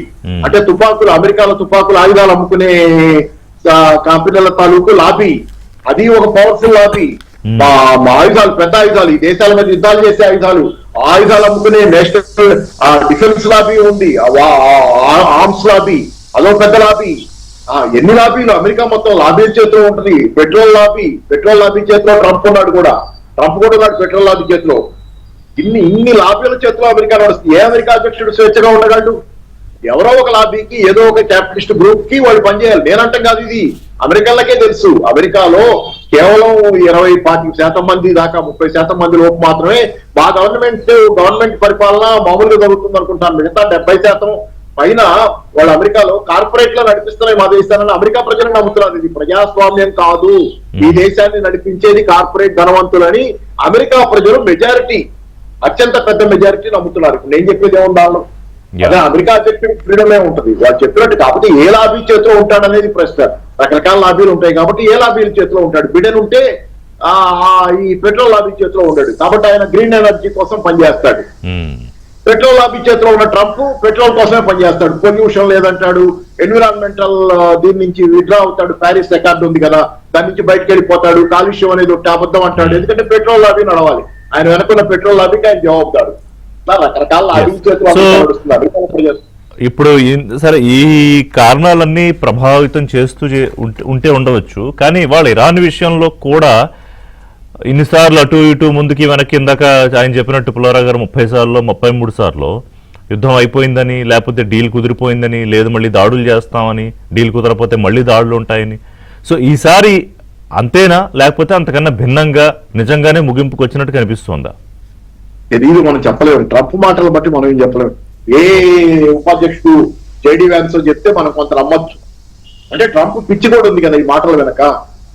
S4: అంటే తుపాకులు, అమెరికాలో తుపాకులు ఆయుధాలు అమ్ముకునే కంపెనీల తాలూకు లాబీ. అది ఒక పవర్ఫుల్ లాబీ. మా ఆయుధాలు, పెద్ద ఆయుధాలు, ఈ దేశాల మీద యుద్ధాలు చేసే ఆయుధాలు, ఆయుధాలు అమ్ముకునే నేషనల్ డిఫెన్స్ లాబీ ఉంది, ఆర్మ్స్ లాబీ, అదో పెద్ద లాబీ. ఎన్ని లాబీలు, అమెరికా మొత్తం లాబీ చేతిలో ఉంటుంది. పెట్రోల్ లాబీ చేతిలో ట్రంప్ ఉన్నాడు కూడా. ఉన్నాడు పెట్రోల్ లాబీ చేతిలో. ఇన్ని లాబీల చేతిలో అమెరికా నడుస్తుంది. ఏ అమెరికా అధ్యక్షుడు స్వేచ్ఛగా ఉండగలడు? ఎవరో ఒక లాబీకి, ఏదో ఒక క్యాపిటలిస్ట్ గ్రూప్ కి వాళ్ళు పనిచేయాలి. నేనంటాం కాదు, ఇది అమెరికన్లకే తెలుసు. అమెరికాలో కేవలం 20-40% మంది దాకా, 30% మంది లోపు మాత్రమే మా గవర్నమెంట్ పరిపాలన మామూలుగా జరుగుతుంది అనుకుంటాను. మిగతా 70% పైన వాళ్ళు అమెరికాలో కార్పొరేట్ లో నడిపిస్తున్నాయి మా దేశాన్ని అమెరికా ప్రజలను నమ్ముతున్నారు. ఇది ప్రజాస్వామ్యం కాదు, ఈ దేశాన్ని నడిపించేది కార్పొరేట్ ధనవంతులని అమెరికా ప్రజలు మెజారిటీ, అత్యంత పెద్ద మెజారిటీ నమ్ముతున్నారు. ఇప్పుడు నేను చెప్పేది ఏముండాలి, అదే అమెరికా అధ్యక్షుడికి ఫ్రీడమే ఉంటుంది, వాళ్ళు చెప్పినట్టు. కాకపోతే ఏ లాబీ చేతిలో ఉంటాడనేది ప్రశ్న. రకరకాల లాబీలు ఉంటాయి కాబట్టి ఏ లాబీల చేతిలో ఉంటాడు? బిడెన్ ఉంటే ఈ పెట్రోల్ లాబీ చేతిలో ఉంటాడు కాబట్టి ఆయన గ్రీన్ ఎనర్జీ కోసం పనిచేస్తాడు. పెట్రోల్ లాబీ చేతిలో ఉన్న ట్రంప్ పెట్రోల్ కోసమే పనిచేస్తాడు. పొల్యూషన్ లేదంటాడు, ఎన్విరాన్మెంటల్ దీని నుంచి విడ్రా అవుతాడు. ప్యారిస్ రికార్డు ఉంది కదా, దాని నుంచి బయటకు వెళ్ళిపోతాడు. కాలుష్యం అనేది ఒకటి అబద్ధం అంటాడు. ఎందుకంటే పెట్రోల్ లాబీ నడవాలి, ఆయన వెనుకున్న పెట్రోల్ లాబీకి ఆయన జవాబుదారు. రకరకాల లాబీ చేతిలో నడుస్తుంది.
S1: ఇప్పుడు సరే, ఈ కారణాలన్నీ ప్రభావితం చేస్తూ ఉంటే ఉండవచ్చు, కానీ వాళ్ళ ఇరాన్ విషయంలో కూడా ఇన్నిసార్లు అటు ఇటు ముందుకి వెనక్కి, ఇందాక ఆయన చెప్పినట్టు పుల్లారావు గారు 30 సార్లు 33 సార్లు యుద్ధం అయిపోయిందని, లేకపోతే డీల్ కుదిరిపోయిందని, లేదు మళ్ళీ దాడులు చేస్తామని, డీల్ కుదరపోతే మళ్ళీ దాడులు ఉంటాయని. సో ఈసారి అంతేనా, లేకపోతే అంతకన్నా భిన్నంగా నిజంగానే ముగింపుకు వచ్చినట్టు కనిపిస్తుందా?
S4: తెలియదు, మనం చెప్పలేము. ట్రంప్ మాటలు బట్టి మనం ఏం చెప్పలేము. ఏ ఉపాధ్యక్షుడు జేడీ వ్యాన్స్ చెప్తే మనం కొంత నమ్మొచ్చు. అంటే ట్రంప్ పిచ్చి కూడా ఉంది కదా ఈ మాటల వెనక.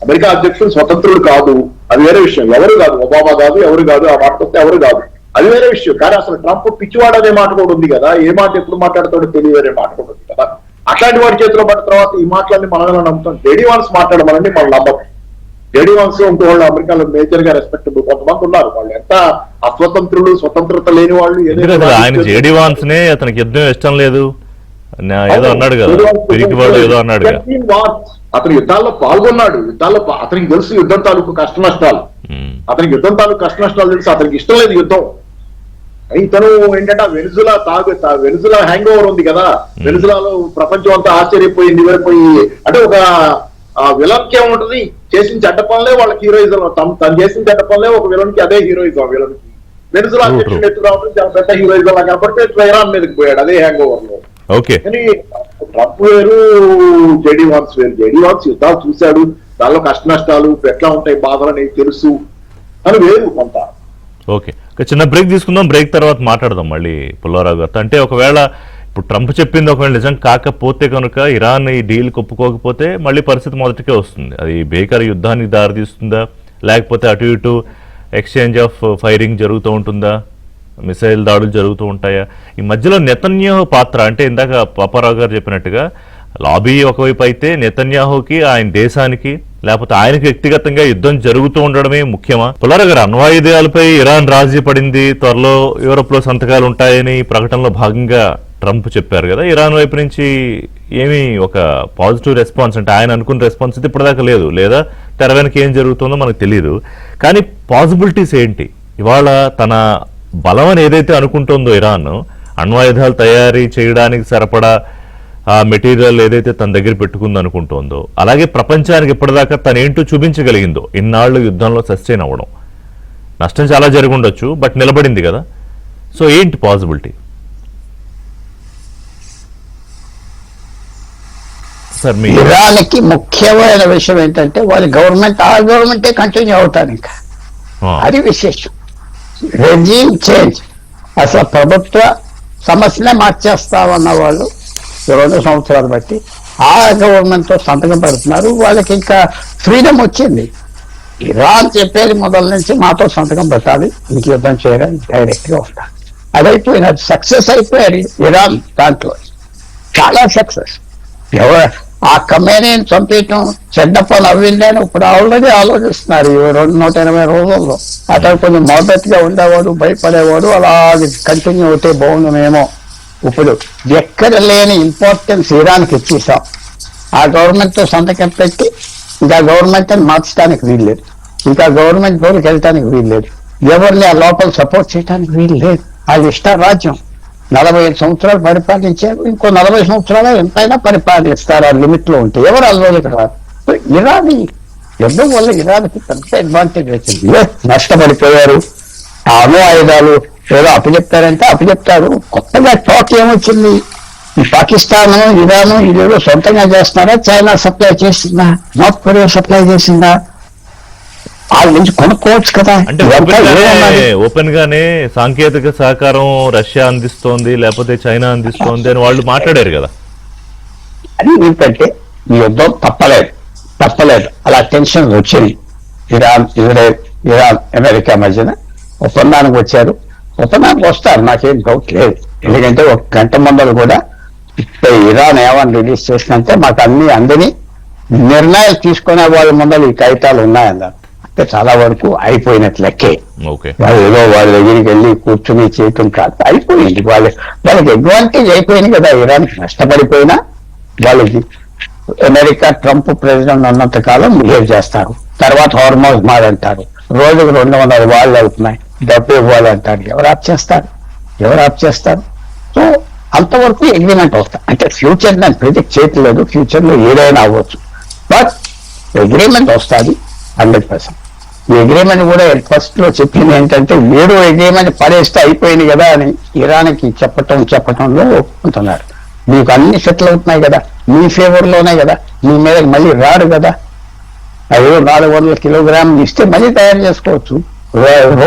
S4: అమెరికా అధ్యక్షుడు స్వతంత్రుడు కాదు, అది వేరే విషయం. ఎవరు కాదు, ఒబామా కాదు, ఎవరు కాదు, ఆ మాట వస్తే ఎవరు కాదు, అది వేరే విషయం. కానీ అసలు ట్రంప్ పిచ్చివాడు అనే మాట కూడా ఉంది కదా. ఏ మాట ఎప్పుడు మాట్లాడతాడో తెలియదనే మాట కూడా ఉంది కదా. అట్లాంటి వాడి చేతిలో పడిన తర్వాత ఈ మాటలన్నీ మనమే నమ్ముతాం. జేడీ వాన్స్ మాట్లాడమనండి మనం నమ్మకం. జేడీ వాన్స్ ఇంకో వాళ్ళు అమెరికాలో మేజర్ గా రెస్పెక్టబుల్ కొంతమంది ఉన్నారు. వాళ్ళు ఎంత అస్వతంత్రులు, స్వతంత్రత లేని వాళ్ళు.
S1: ఆయన జేడీ వాన్స్ నే అతనికి యుద్ధం ఇష్టం లేదు ఏదో అన్నాడు కదా, పిరికివాడు ఏదో అన్నాడు కదా.
S4: అతను యుద్ధాల్లో పాల్గొన్నాడు, అతనికి తెలుసు యుద్ధం తాలూకు కష్ట నష్టాలు. అతనికి యుద్ధం తాలూకు కష్ట నష్టాలు తెలుసు. అతనికి ఇష్టం లేదు యుద్ధం. ఇతను ఏంటంటే వెనుజులా హ్యాంగ్ ఓవర్ ఉంది కదా, వెనుజులాలో ప్రపంచం అంతా ఆశ్చర్యపోయింది, నివైపోయి. అంటే ఒక విలన్ కి ఏముంటది, చేసిన చెడ్డ పనులే వాళ్ళకి హీరోయిజం. తను చేసిన చెడ్డ పనులే ఒక విలన్ కి అదే హీరోయిజం. విలన్ కి వెనుజులా అధ్యక్షుడు ఎత్తు రావడం చాలా పెద్ద హీరోయిజం లా కాబట్టి ఇరాన్ మీదకి పోయాడు అదే హ్యాంగ్ ఓవర్ లో. కానీ ట్రంప్ వేరు, జేడీ వాన్స్ వేరు. జేడీ వాన్స్ యుద్ధాలు చూశాడు, దానిలో కష్ట నష్టాలు ఎట్లా ఉంటాయి, బాధలు అనేవి తెలుసు అని వేరు కొంత.
S1: ఓకే, చిన్న బ్రేక్ తీసుకుందాం. బ్రేక్ తర్వాత మాట్లాడదాం మళ్ళీ పుల్లారావు గారితో. అంటే ఒకవేళ ఇప్పుడు ట్రంప్ చెప్పింది ఒకవేళ నిజం కాకపోతే కనుక, ఇరాన్ ఈ డీల్ ఒప్పుకోకపోతే మళ్ళీ పరిస్థితి మొదటికే వస్తుంది. అది భీకర యుద్ధానికి దారితీస్తుందా, లేకపోతే అటు ఇటు ఎక్స్చేంజ్ ఆఫ్ ఫైరింగ్ జరుగుతూ ఉంటుందా, మిసైల్ దాడులు జరుగుతూ ఉంటాయా? ఈ మధ్యలో నెతన్యాహు పాత్ర, అంటే ఇందాక పాపారావు గారు చెప్పినట్టుగా లాబీ ఒకవైపు అయితే నెతన్యాహుకి, ఆయన దేశానికి, లేకపోతే ఆయనకు వ్యక్తిగతంగా యుద్ధం జరుగుతూ ఉండడమే ముఖ్యమా? పుల్లారావు గారు, అణ్వాయుధాలపై ఇరాన్ రాజీ పడింది, త్వరలో యూరోప్ లో సంతకాలు ఉంటాయని ప్రకటనలో భాగంగా ట్రంప్ చెప్పారు కదా. ఇరాన్ వైపు నుంచి ఏమీ ఒక పాజిటివ్ రెస్పాన్స్, అంటే ఆయన అనుకున్న రెస్పాన్స్ అయితే ఇప్పటిదాకా లేదు, లేదా తెర వెనక ఏం జరుగుతుందో మనకు తెలియదు. కానీ పాసిబిలిటీస్ ఏంటి? ఇవాళ తన బలం అని ఏదైతే అనుకుంటుందో ఇరాన్, అణ్వాయుధాలు తయారీ చేయడానికి సరిపడా ఆ మెటీరియల్ ఏదైతే తన దగ్గర పెట్టుకుందో అనుకుంటుందో, అలాగే ప్రపంచానికి ఇప్పటిదాకా తనేంటో చూపించగలిగిందో, ఇన్నాళ్ళు యుద్ధంలో సస్టైన్ అవ్వడం, నష్టం చాలా జరిగి ఉండొచ్చు, బట్ నిలబడింది కదా. సో ఏంటి పాసిబిలిటీ సార్? మీ
S2: ఇరాన్కి ముఖ్యమైన విషయం ఏంటంటే వాళ్ళ గవర్నమెంట్ ఆ గవర్నమెంటే కంటిన్యూ అవుతారు, ఇంకా అది విశేషం. రెజ్యూమ్ చేంజ్, అసలు ప్రభుత్వ సమస్యనే మార్చేస్తామన్న వాళ్ళు 2 సంవత్సరాలు బట్టి ఆ గవర్నమెంట్ తో సంతకం పెడుతున్నారు. వాళ్ళకి ఇంకా ఫ్రీడమ్ వచ్చింది. ఇరాన్ చెప్పేది మొదల నుంచి మాతో సంతకం పెట్టాలి, ఇంక యుద్ధం చేయాలి, డైరెక్ట్ గా ఉంటారు. అదైపోయినది, సక్సెస్ అయిపోయారు ఇరాన్ దాంట్లో, చాలా సక్సెస్. ఆ కమేనీని చంపేయటం చెడ్డ పని అవ్విందని ఇప్పుడు ఆల్రెడీ ఆలోచిస్తున్నారు. 180 రోజుల్లో అతను కొంచెం మొదటిగా ఉండేవాడు, భయపడేవాడు, అలాగే కంటిన్యూ అవుతే బాగుండమేమో. ఇప్పుడు ఎక్కడ లేని ఇంపార్టెన్స్ ఇరాన్కి ఇచ్చేసాం. ఆ గవర్నమెంట్ తో సంతకం పెట్టి ఇంకా గవర్నమెంట్ అని మార్చడానికి వీల్లేదు, ఇంకా గవర్నమెంట్ జోలికి వెళ్ళటానికి వీల్లేదు, ఎవరిని ఆ లోపల సపోర్ట్ చేయడానికి వీల్లేదు. వాళ్ళ ఇష్ట రాజ్యం 45 సంవత్సరాలు పరిపాలించారు, ఇంకో 40 సంవత్సరాలు ఎంతైనా పరిపాలిస్తారు, ఆ లిమిట్ లో ఉంటే ఎవరు అల్లోకి రాదు. ఇరాన్ యుద్ధం వల్ల ఇరాన్కి పెద్ద అడ్వాంటేజ్ వచ్చింది. నష్టపడిపోయారు. ఆ అణు ఆయుధాలు ఏదో అప్పచెప్తారంటే అప్పచెప్తారు. కొత్తగా టాక్ ఏమొచ్చింది? ఈ పాకిస్తాన్ ఇరాన్ ఇదేదో సొంతంగా చేస్తున్నారా, చైనా సప్లై చేసిందా, నార్త్ కొరియా సప్లై చేసిందా, వాళ్ళ నుంచి కొనుక్కోవచ్చు కదా.
S1: అంటే ఓపెన్ గానే సాంకేతిక సహకారం రష్యా అందిస్తోంది, లేకపోతే చైనా అందిస్తోంది అని వాళ్ళు మాట్లాడారు కదా.
S2: అది ఏంటంటే ఈ యుద్ధం తప్పలేదు, అలా టెన్షన్ వచ్చింది. ఇజ్రాయెల్, ఇరాన్, అమెరికా మధ్యన ఒప్పందానికి వచ్చారు. ఒప్పందానికి వస్తారు, నాకేం డౌట్ లేదు. ఎందుకంటే 1 గంట ముందర కూడా ఇరాన్ ఏమని రిలీజ్ చేసినంటే మాకు అందరినీ నిర్ణయాలు తీసుకునే వాళ్ళ ముందర ఈ కాగితాలు ఉన్నాయన్నారు. అంటే చాలా వరకు అయిపోయినట్లు లెక్కే. వాళ్ళు ఏదో వాళ్ళ దగ్గరికి వెళ్ళి కూర్చుని చేయటం కాదు, అయిపోయింది. వాళ్ళకి అడ్వాంటేజ్ అయిపోయింది కదా. ఇరాన్కి నష్టపడిపోయినా వాళ్ళకి అమెరికా ట్రంప్ ప్రెసిడెంట్ ఉన్నంత కాలం బిహేవ్ చేస్తారు. తర్వాత హార్మోన్స్ మారంటారు, రోజుకు 200 వాళ్ళు అవుతున్నాయి, డబ్బు ఇవ్వాలి అంటారు. ఎవరు ఆప్ చేస్తారు? సో అంతవరకు అగ్రిమెంట్ వస్తాయి. అంటే ఫ్యూచర్ నేను ప్రిడిక్ట్ చేయట్లేదు, ఫ్యూచర్ లో ఏదైనా అవ్వచ్చు, బట్ అగ్రిమెంట్ వస్తుంది 100%. ఈ అగ్రిమెంట్ కూడా ఫస్ట్ లో చెప్పింది ఏంటంటే మీరు అగ్రిమెంట్ పడేస్తే అయిపోయింది కదా అని ఇరాన్కి చెప్పటంలో ఒప్పుకుంటున్నారు. మీకు అన్ని సెటిల్ అవుతున్నాయి కదా, మీ ఫేవర్ లోనే కదా, మీ మీద మళ్ళీ రాడు కదా. అదే 400 కిలోగ్రాములు ఇస్తే మళ్ళీ తయారు చేసుకోవచ్చు.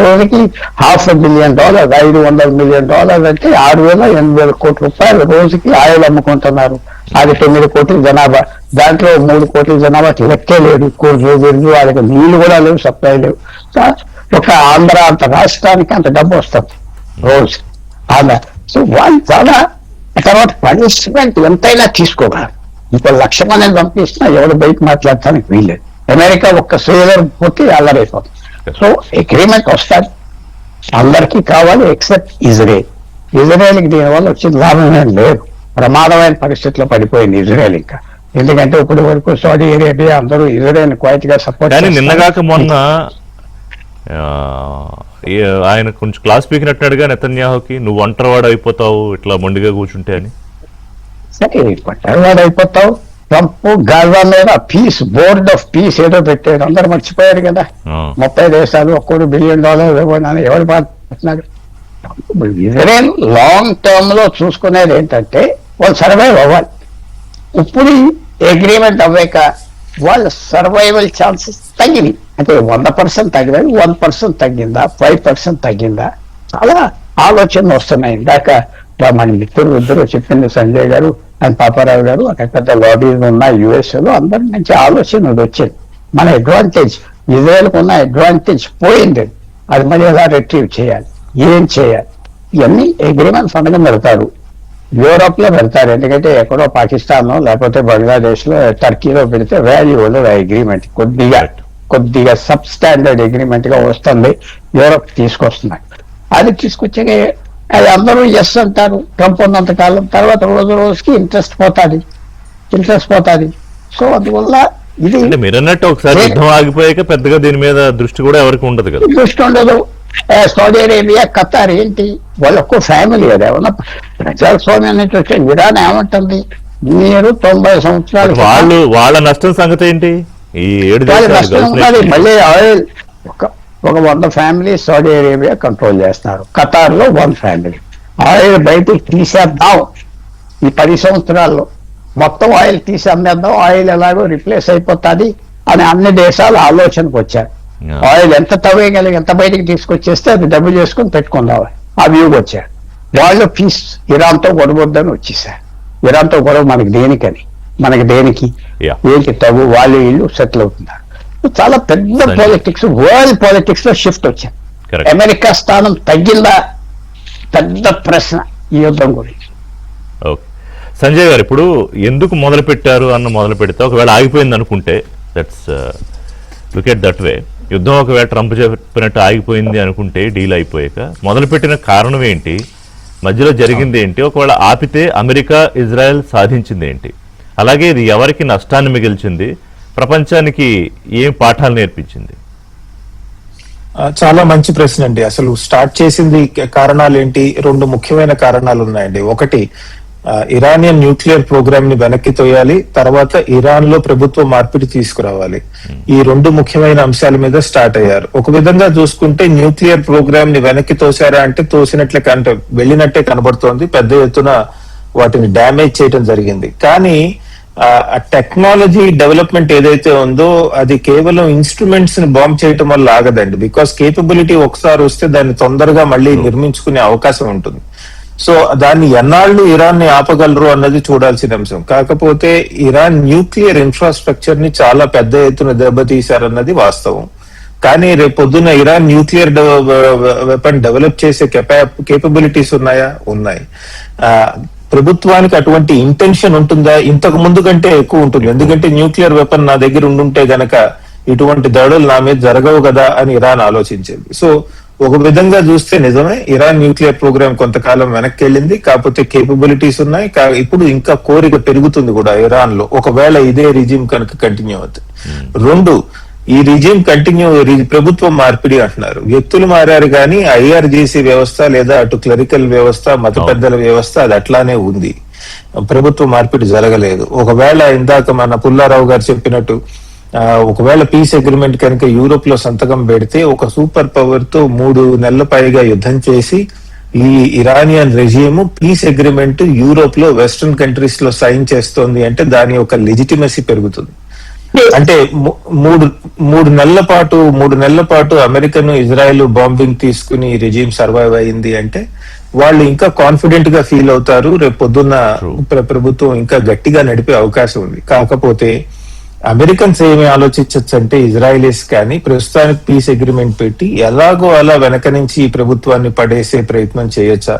S2: రోజుకి $500 million, $500 million అంటే 6,000-8,000 కోట్ల రూపాయలు రోజుకి ఆయిల్ అమ్ముకుంటున్నారు. అది 9 కోట్ల జనాభా, దాంట్లో 3 కోట్ల జనాభాకి లెక్కే లేదు. కూర్చోబెరిగి వాళ్ళకి నీళ్లు కూడా లేవు, సప్లై లేవు. ఒక ఆంధ్ర అంత రాష్ట్రానికి అంత డబ్బు వస్తుంది రోజు ఆంధ్ర. సో వాళ్ళు చాలా తర్వాత పనిష్మెంట్ ఎంతైనా తీసుకోగలరు. ఇంకో 1,00,000 మందిని పంపిస్తున్నా ఎవరు బయట మాట్లాడటానికి వీల్లేదు. అమెరికా ఒక్క సేలర్ పోతే అల్లరైపోతుంది. సో అగ్రిమెంట్ వస్తుంది, అందరికీ కావాలి ఎక్సెప్ట్ ఇజ్రాయెల్కి దీనివల్ల వచ్చిన లాభం ఏం లేదు. ప్రమాదమైన పరిస్థితిలో పడిపోయింది ఇజ్రాయెల్. ఇంకా ఎందుకంటే ఇప్పటి వరకు సౌదీ అరేబియా అందరూ ఇజ్రాయెల్ క్వైట్ గా సపోర్ట్.
S1: నిన్నగాక మొన్న ఆయన కొంచెం క్లాస్ పీకినట్టుగా నెతన్యాహుకి, నువ్వు ఒంటరివాడు అయిపోతావు ఇట్లా మొండిగా కూర్చుంటే అని.
S2: సరే ఒంటరివాడు అయిపోతావు. ట్రంప్ గాజా మీద పీస్, బోర్డ్ ఆఫ్ పీస్ ఏదో పెట్టారు, అందరూ మర్చిపోయారు కదా. 30 దేశాలు ఒక్కొక్కరు $1 బిలియన్ ఇవ్వని ఎవరు మాట్లాడుతున్నారు? ఇజ్రాయెల్ లాంగ్ టర్మ్ లో చూసుకునేది ఏంటంటే వాళ్ళు సర్వైవ్ అవ్వాలి. ఇప్పుడు అగ్రిమెంట్ అవ్వాక వాళ్ళ సర్వైవల్ ఛాన్సెస్ తగ్గినాయి. అంటే 100% తగ్గినది, 1% తగ్గిందా, 5% తగ్గిందా, చాలా ఆలోచనలు వస్తున్నాయి. ఇందాక మన మిత్రులు ఇద్దరు చెప్పింది, సంజయ్ గారు అండ్ పాపారావు గారు, అక్కడ పెద్ద లాబీలు ఉన్న యుఎస్ఏలో అందరి నుంచి ఆలోచనలు వచ్చేది. మన అడ్వాంటేజ్, ఇజ్రాయెల్కి ఉన్న అడ్వాంటేజ్ పోయింది, అది మరి ఎలా రిట్రీవ్ చేయాలి, ఏం చేయాలి, ఇవన్నీ అగ్రిమెంట్ సంతకం పెడతారు. యూరోప్ లో పెడతారు, ఎందుకంటే ఎక్కడో పాకిస్తాన్ లేకపోతే బంగ్లాదేశ్ లో, టర్కీలో పెడితే వాల్యూ ఉండదు. అగ్రిమెంట్ కొద్దిగా సబ్ స్టాండర్డ్ అగ్రిమెంట్ గా వస్తుంది, యూరోప్ తీసుకొస్తున్నారు. అది తీసుకొచ్చాక అది అందరూ ఎస్ అంటారు ట్రంప్ ఉన్నంత కాలం. తర్వాత రోజు రోజుకి ఇంట్రెస్ట్ పోతుంది. సో అందువల్ల ఇది
S1: అంటే మీరు అన్నట్టు ఒకసారి యుద్ధం ఆగిపోయాక పెద్దగా దీని మీద దృష్టి కూడా ఎవరికి ఉండదు కదా.
S2: దృష్టి ఉండదు. సౌదీ అరేబియా, ఖతార్ ఏంటి వాళ్ళకు ఫ్యామిలీ అది ఏమన్నా ప్రజాస్వామ్యం నుంచి వచ్చే ఇరాన్ ఏమంటుంది, మీరు 90 సంవత్సరాలు
S1: వాళ్ళ నష్టం సంగతి ఏంటి? ఈ 7
S2: నష్టం ఉన్నది. మళ్ళీ ఆయిల్ ఒక 100 ఫ్యామిలీ సౌదీ అరేబియా కంట్రోల్ చేస్తున్నారు. ఖతార్ లో 1 ఫ్యామిలీ. ఆయిల్ బయటకు తీసేద్దాం ఈ 10 సంవత్సరాల్లో, మొత్తం ఆయిల్ తీసి అమ్మేద్దాం, ఆయిల్ ఎలాగో రిప్లేస్ అయిపోతుంది అని అన్ని దేశాలు ఆలోచనకు వచ్చారు. ఆయిల్ ఎంత తవ్వేయగలిగి ఎంత బయటికి తీసుకొచ్చేస్తే అది డబ్బు చేసుకుని పెట్టుకుందాం ఆ వ్యూకి వచ్చారు. వాళ్ళు పీస్ ఇరాన్తో గొడవద్దని వచ్చేసారు. ఇరాన్తో గొడవ మనకి దేనికని, మనకి దేనికి, ఏంటి తవ్వు, వాళ్ళు ఇల్లు సెటిల్ అవుతున్నారు. చాలా పెద్ద పాలిటిక్స్, వరల్డ్ పాలిటిక్స్ లో షిఫ్ట్ వచ్చారు. అమెరికా స్థానం తగ్గిందా పెద్ద ప్రశ్న ఈ యుద్ధం గురించి.
S1: ఓకే సంజయ్ గారు, ఇప్పుడు ఎందుకు మొదలు పెట్టారు అన్న మొదలు పెడితే ఒకవేళ ఆగిపోయింది అనుకుంటే, that's look at that way, యుద్ధం ఒకవేళ ట్రంప్ చెప్పినట్టు ఆగిపోయింది అనుకుంటే డీల్ అయిపోయాక మొదలుపెట్టిన కారణం ఏంటి, మధ్యలో జరిగింది ఏంటి, ఒకవేళ ఆపితే అమెరికా ఇజ్రాయెల్ సాధించింది ఏంటి, అలాగే ఇది ఎవరికి నష్టాన్ని మిగిల్చింది, ప్రపంచానికి ఏం పాఠాలు నేర్పించింది?
S3: చాలా మంచి ప్రశ్న అండి. అసలు స్టార్ట్ చేసింది కారణాలు ఏంటి? 2 ముఖ్యమైన కారణాలు ఉన్నాయండి. ఒకటి, ఇరానియన్ న్యూక్లియర్ ప్రోగ్రామ్ ని వెనక్కి తోయాలి, తర్వాత ఇరాన్ లో ప్రభుత్వ మార్పిడి తీసుకురావాలి. ఈ 2 ముఖ్యమైన అంశాల మీద స్టార్ట్ అయ్యారు. ఒక విధంగా చూసుకుంటే న్యూక్లియర్ ప్రోగ్రామ్ ని వెనక్కి తోసారా అంటే తోసినట్లే వెళ్ళినట్టే కనబడుతోంది. పెద్ద ఎత్తున వాటిని డ్యామేజ్ చేయడం జరిగింది. కానీ ఆ టెక్నాలజీ డెవలప్మెంట్ ఏదైతే ఉందో అది కేవలం ఇన్స్ట్రుమెంట్స్ ని బాంబ్ చేయటం వల్ల ఆగదండి. బికాస్ కేపబిలిటీ ఒకసారి వస్తే దాన్ని తొందరగా మళ్ళీ నిర్మించుకునే అవకాశం ఉంటుంది. సో దాన్ని ఎన్నాళ్ళు ఇరాన్ ని ఆపగలరు అన్నది చూడాల్సిన అంశం. కాకపోతే ఇరాన్ న్యూక్లియర్ ఇన్ఫ్రాస్ట్రక్చర్ ని చాలా పెద్ద ఎత్తున దెబ్బతీశారన్నది వాస్తవం. కానీ రేపు పొద్దున్న ఇరాన్ న్యూక్లియర్ వెపన్ డెవలప్ చేసే కేపబిలిటీస్ ఉన్నాయా? ఉన్నాయి. ప్రభుత్వానికి అటువంటి ఇంటెన్షన్ ఉంటుందా? ఇంతకు ముందు కంటే ఎక్కువ ఉంటుంది. ఎందుకంటే న్యూక్లియర్ వెపన్ నా దగ్గర ఉండుంటే గనక ఇటువంటి దాడులు నా మీద జరగవు కదా అని ఇరాన్ ఆలోచించేది. సో ఒక విధంగా చూస్తే నిజమే, ఇరాన్ న్యూక్లియర్ ప్రోగ్రామ్ కొంతకాలం వెనక్కి వెళ్ళింది. కాకపోతే కేపబిలిటీస్ ఉన్నాయి. ఇప్పుడు ఇంకా కోరిక పెరుగుతుంది కూడా ఇరాన్ లో, ఒకవేళ ఇదే రిజిమ్ కనుక కంటిన్యూ అవుతుంది. 2, ఈ రిజిమ్ ప్రభుత్వ మార్పిడి అంటున్నారు. వ్యక్తులు మారారు కానీ ఐఆర్జీసీ వ్యవస్థ లేదా అటు క్లరికల్ వ్యవస్థ, మత పెద్దల వ్యవస్థ అది అట్లానే ఉంది. ప్రభుత్వ మార్పిడి జరగలేదు. ఒకవేళ ఇందాక మన పుల్లారావు గారు చెప్పినట్టు ఒకవేళ పీస్ అగ్రిమెంట్ కనుక యూరోప్ లో సంతకం పెడితే ఒక సూపర్ పవర్ తో 3 నెలల పైగా యుద్ధం చేసి ఈ Iranian regime peace agreement Europe లో వెస్టర్న్ కంట్రీస్ లో సైన్ చేస్తోంది అంటే దాని యొక్క లెజిటిమసీ పెరుగుతుంది. అంటే 3 నెలల పాటు అమెరికన్ ఇజ్రాయెల్ బాంబింగ్ తీసుకుని రెజిమ్ సర్వైవ్ అయింది అంటే వాళ్ళు ఇంకా కాన్ఫిడెంట్ గా ఫీల్ అవుతారు. రేపు పొద్దున్న ప్రభుత్వం ఇంకా గట్టిగా నడిపే అవకాశం ఉంది. కాకపోతే అమెరికన్స్ ఏమి ఆలోచించవచ్చు అంటే ఇజ్రాయలీస్ కానీ ప్రస్తుతానికి పీస్ అగ్రిమెంట్ పెట్టి ఎలాగో అలా వెనక నుంచి ఈ ప్రభుత్వాన్ని పడేసే ప్రయత్నం చేయొచ్చా,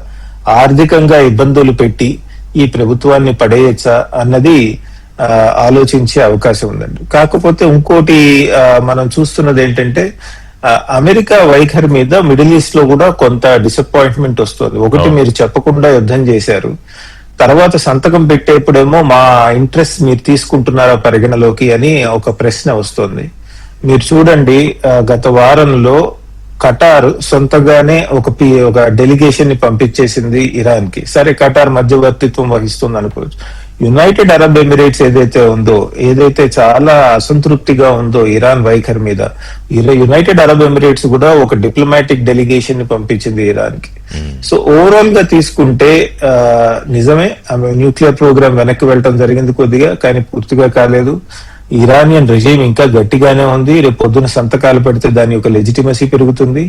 S3: ఆర్థికంగా ఇబ్బందులు పెట్టి ఈ ప్రభుత్వాన్ని పడేయచ్చా అన్నది ఆలోచించే అవకాశం ఉందండి. కాకపోతే ఇంకోటి మనం చూస్తున్నది ఏంటంటే అమెరికా వైఖరి మీద మిడిల్ ఈస్ట్ లో కూడా కొంత డిసప్పాయింట్మెంట్ వస్తుంది. ఒకటి, మీరు చెప్పకుండా యుద్ధం చేశారు, తర్వాత సంతకం పెట్టేప్పుడేమో మా ఇంట్రెస్ట్ మీరు తీసుకుంటున్నారా పరిగణలోకి అని ఒక ప్రశ్న వస్తుంది. మీరు చూడండి, గత వారంలో ఖటార్ సొంతగానే ఒక డెలిగేషన్ ని పంపించేసింది ఇరాన్ కి. సరే, ఖటార్ మధ్యవర్తిత్వం వహిస్తుంది అనుకోవచ్చు. యునైటెడ్ అరబ్ ఎమిరేట్స్ ఏదైతే చాలా అసంతృప్తిగా ఉందో ఇరాన్ వైఖరి మీద, యునైటెడ్ అరబ్ ఎమిరేట్స్ కూడా ఒక డిప్లొమాటిక్ డెలిగేషన్ ని పంపించింది ఇరాన్ కి. సో ఓవరాల్ గా తీసుకుంటే నిజమే న్యూక్లియర్ ప్రోగ్రామ్ వెనక్కి వెళ్ళటం జరిగింది కొద్దిగా, కానీ పూర్తిగా కాలేదు. ఇరానియన్ రెజీమ్ ఇంకా గట్టిగానే ఉంది. రేపు పొద్దున సంతకాలు పెడితే దాని యొక్క లెజిటిమసీ పెరుగుతుంది.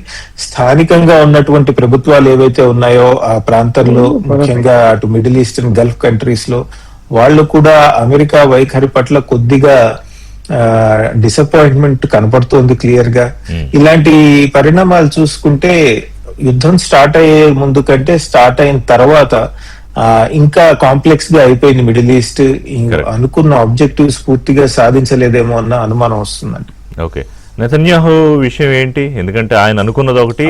S3: స్థానికంగా ఉన్నటువంటి ప్రభుత్వాలు ఏవైతే ఉన్నాయో ఆ ప్రాంతంలో, ముఖ్యంగా అటు మిడిల్ ఈస్టర్న్ గల్ఫ్ కంట్రీస్ లో వాళ్ళు కూడా అమెరికా వైఖరి పట్ల కొద్దిగా డిసప్పాయింట్మెంట్ కనపడుతోంది క్లియర్ గా. ఇలాంటి పరిణామాలు చూసుకుంటే యుద్ధం స్టార్ట్ అయ్యే ముందు కంటే స్టార్ట్ అయిన తర్వాత ఇంకా కాంప్లెక్స్ గా అయిపోయింది మిడిల్ ఈస్ట్. అనుకున్న ఆబ్జెక్టివ్స్ పూర్తిగా సాధించలేదేమో అన్న అనుమానం వస్తుందండి.
S1: ఓకే, నెతన్యాహు విషయం ఏంటి? ఎందుకంటే ఆయన అనుకున్నది ఒకటి,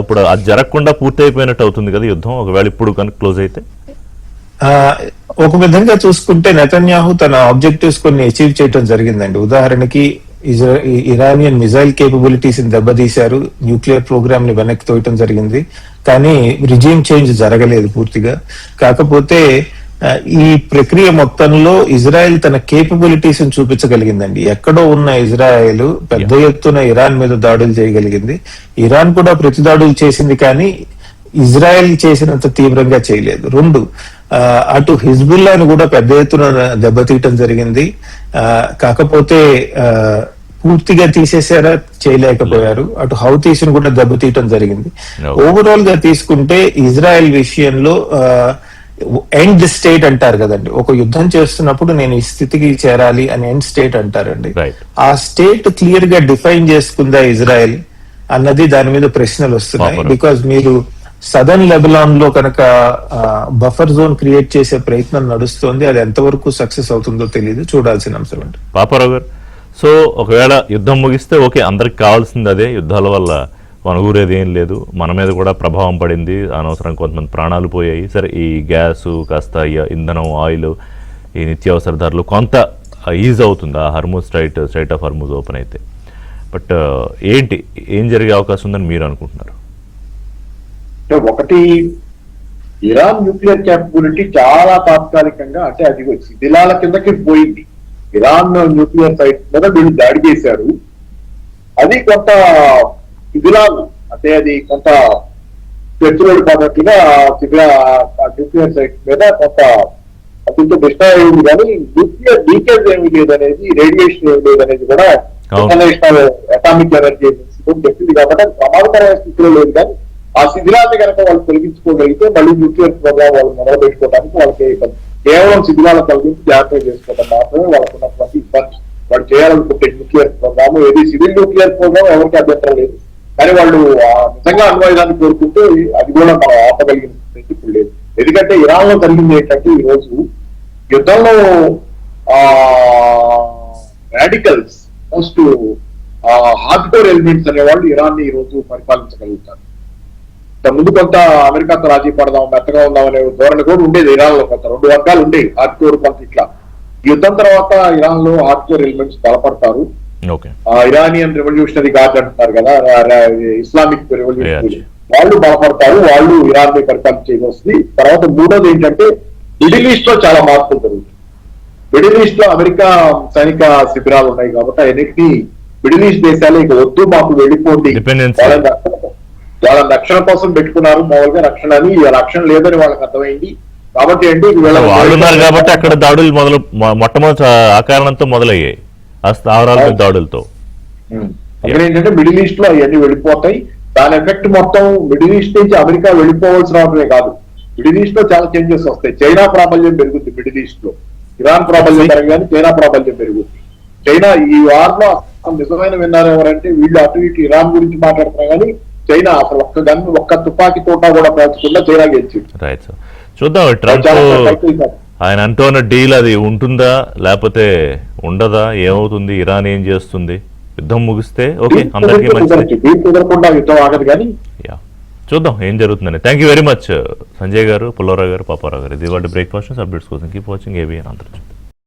S1: ఇప్పుడు అది జరగకుండా పూర్తి అయిపోయినట్టు అవుతుంది కదా యుద్ధం, ఒకవేళ ఇప్పుడు కనుక క్లోజ్ అయితే.
S3: ఆ, ఒక విధంగా చూసుకుంటే నెతన్యాహు తన ఆబ్జెక్టివ్స్ కొన్ని అచీవ్ చేయడం జరిగిందండి. ఉదాహరణకి ఇరానియన్ మిజైల్ కేపబిలిటీస్ ని దెబ్బతీశారు, న్యూక్లియర్ ప్రోగ్రామ్ ని వెనక్కి తోయటం జరిగింది. కానీ రిజిమ్ చేంజ్ జరగలేదు పూర్తిగా. కాకపోతే ఈ ప్రక్రియ మొత్తంలో ఇజ్రాయెల్ తన కేపబిలిటీస్ ని చూపించగలిగిందండి. ఎక్కడో ఉన్న ఇజ్రాయెల్ పెద్ద ఎత్తున ఇరాన్ మీద దాడులు చేయగలిగింది. ఇరాన్ కూడా ప్రతి దాడులు చేసింది, కానీ ఇజ్రాయెల్ చేసినంత తీవ్రంగా చేయలేదు. రెండు, అటు హిజ్బుల్లాను కూడా పెద్ద ఎత్తున దెబ్బతీయటం జరిగింది. కాకపోతే పూర్తిగా తీసేసారా, చేయలేకపోయారు. అటు హౌతీస్ ను కూడా దెబ్బతీయటం జరిగింది. ఓవరాల్ గా తీసుకుంటే ఇజ్రాయెల్ విషయంలో ఎండ్ స్టేట్ అంటారు కదండి, ఒక యుద్ధం చేస్తున్నప్పుడు నేను ఈ స్థితికి చేరాలి అని ఎండ్ స్టేట్ అంటారండి. ఆ స్టేట్ క్లియర్ గా డిఫైన్ చేసుకుందా ఇజ్రాయెల్ అన్నది దాని మీద ప్రశ్నలు వస్తున్నాయి. బికాజ్ మీరు సదర్న్ లెబనాన్ లో కనుక బఫర్ జోన్ క్రియేట్ చేసే ప్రయత్నం నడుస్తోంది. అది ఎంతవరకు సక్సెస్ అవుతుందో తెలియదు, చూడాల్సిన అంశం అండి.
S1: పాపారావు గారు, సో ఒకవేళ యుద్ధం ముగిస్తే ఓకే, అందరికి కావాల్సింది అదే. యుద్ధాల వల్ల వనగూరేది ఏం లేదు, మన మీద కూడా ప్రభావం పడింది, అనవసరం కొంతమంది ప్రాణాలు పోయాయి. సరే, ఈ గ్యాసు కాస్త ఇంధనం, ఆయిల్, ఈ నిత్యావసర ధరలు కొంత ఈజ్ అవుతుంది ఆ Hormuz straight of Hormuz open అయితే. బట్ ఏం జరిగే అవకాశం ఉందని మీరు అనుకుంటున్నారు?
S4: ఒకటి, ఇరాన్ న్యూక్లియర్ క్యాపబిలిటీ చాలా తాత్కాలికంగా, అంటే అది శిథిలాల కిందకి పోయింది. ఇరాన్ న్యూక్లియర్ సైట్ మీద వీళ్ళు దాడి చేశారు, అది కొంత శిథిలాలు, అంటే అది కొంత పెట్టుబడి పడినట్టుగా న్యూక్లియర్ సైట్ మీద కొంత అతితో డిస్ట్రాయ్ అయింది. కానీ న్యూక్లియర్ లీకేజ్ ఏమి లేదనేది, రేడియేషన్ ఏమి లేదనేది కూడా ఇంటర్నేషనల్ అటామిక్ ఎనర్జీ ఏజెన్సీ కూడా చెప్పింది. కాబట్టి అది ప్రమాదకరమైన స్థితిలో లేదు. కానీ ఆ శిథిలాన్ని కనుక వాళ్ళు తొలగించుకోగలిగితే మళ్ళీ న్యూక్లియర్ ప్రోగ్రామ్ వాళ్ళు మొదలు పెట్టుకోవడానికి వాళ్ళకి కేవలం శిథిలాలను తొలగించి జాగ్రత్త చేసుకోవడం మాత్రమే వాళ్ళకు ఉన్నటువంటి ఇబ్బంది. వాళ్ళు చేయాలనుకుంటే న్యూక్లియర్ ప్రోగ్రామ్, ఏది సివిల్ న్యూక్లియర్ ప్రోగ్రామ్ ఎవరికి అభ్యంతరం లేదు. కానీ వాళ్ళు నిజంగా అణ్వాయుధాన్ని కోరుకుంటే అది కూడా మనం ఆపగలిగిన ఇప్పుడు లేదు. ఎందుకంటే ఇరాన్ లో జరిగింది ఏంటంటే, ఈ రోజు యుద్ధంలో radicals, most hard core elements అనేవాళ్ళు ఇరాన్ ని ఈ రోజు పరిపాలించగలుగుతారు. ముందు కొంత అమెరికాతో రాజీ పడదాం, మెత్తగా ఉందాం అనే ధోరణి కూడా ఉండేది ఇరాన్ లో. కొంత రెండు వర్గాలు ఉండేవి, హార్డ్ కోర్ కొంత ఇట్లా. యుద్ధం తర్వాత ఇరాన్ లో హార్డ్ కోర్ ఎలిమెంట్స్ బలపడతారు. ఇరానియన్ రెవల్యూషనరీ గార్డ్ అంటున్నారు కదా, ఇస్లామిక్ రెవల్యూషనరీ, వాళ్ళు బలపడతారు, వాళ్ళు ఇరాన్ ని పరిపాలన చేయవలసింది. తర్వాత మూడోది ఏంటంటే, మిడిల్ ఈస్ట్ లో చాలా మార్పులు జరుగుతుంది. మిడిల్ ఈస్ట్ లో అమెరికా సైనిక శిబిరాలు ఉన్నాయి కాబట్టి అన్నిటికీ మిడిల్ ఈస్ట్ దేశాలు ఇక వద్దు, మాకు వెళ్ళిపోండి, వాళ్ళ రక్షణ కోసం పెట్టుకున్నారు. మామూలుగా రక్షణ అని, రక్షణ లేదని వాళ్ళకి అర్థమైంది. కాబట్టి ఏంటి,
S1: వాళ్ళున్నారు కాబట్టి అక్కడ దాడులు మొట్టమొదటి ఆ కారణంతో మొదలయ్యాయి, ఆ స్థావరాల దాడులతో.
S4: అక్కడ ఏంటంటే మిడిల్ ఈస్ట్ లో అవన్నీ వెళ్ళిపోతాయి. దాని ఎఫెక్ట్ మొత్తం మిడిల్ ఈస్ట్ నుంచి అమెరికా వెళ్ళిపోవాల్సిన అవసరమే కాదు, మిడిల్ ఈస్ట్ లో చాలా చేంజెస్ వస్తాయి. చైనా ప్రాబల్యం పెరుగుద్ది మిడిల్ ఈస్ట్ లో. ఇరాన్ ప్రాబల్యం పెరగని చైనా ప్రాబల్యం పెరుగుద్ది. చైనా ఈ వార్లో నిజమైన విన్నారు ఎవరంటే, వీళ్ళు అటు ఇటు ఇరాన్ గురించి మాట్లాడుతున్నారు, కానీ చైనా అసలు ఒక్క తుపాకీ తోట కూడా పేల్చకుండా చైనా గెలిచింది.
S1: రైట్ సార్, చూద్దాం ట్రంప్ ఆయన అంటున్న డీల్ అది ఉంటుందా లేకపోతే ఉండదా, ఏమవుతుంది, ఇరాన్ ఏం చేస్తుంది, యుద్ధం ముగిస్తే ఓకే అందరికీ మంచిది,
S4: కుదరకుండా యుద్ధం ఆగదు. కానీ
S1: చూద్దాం ఏం జరుగుతుందని. Thank you very much Sanjay గారు, పుల్లారావు గారు, పాపారావు గారు. ఇది వాటి బ్రేక్ఫాస్ట్ అప్డేట్స్ కోసం కీప్ వాచింగ్ ఏబిఎన్ ఆంధ్రజ్యోతి.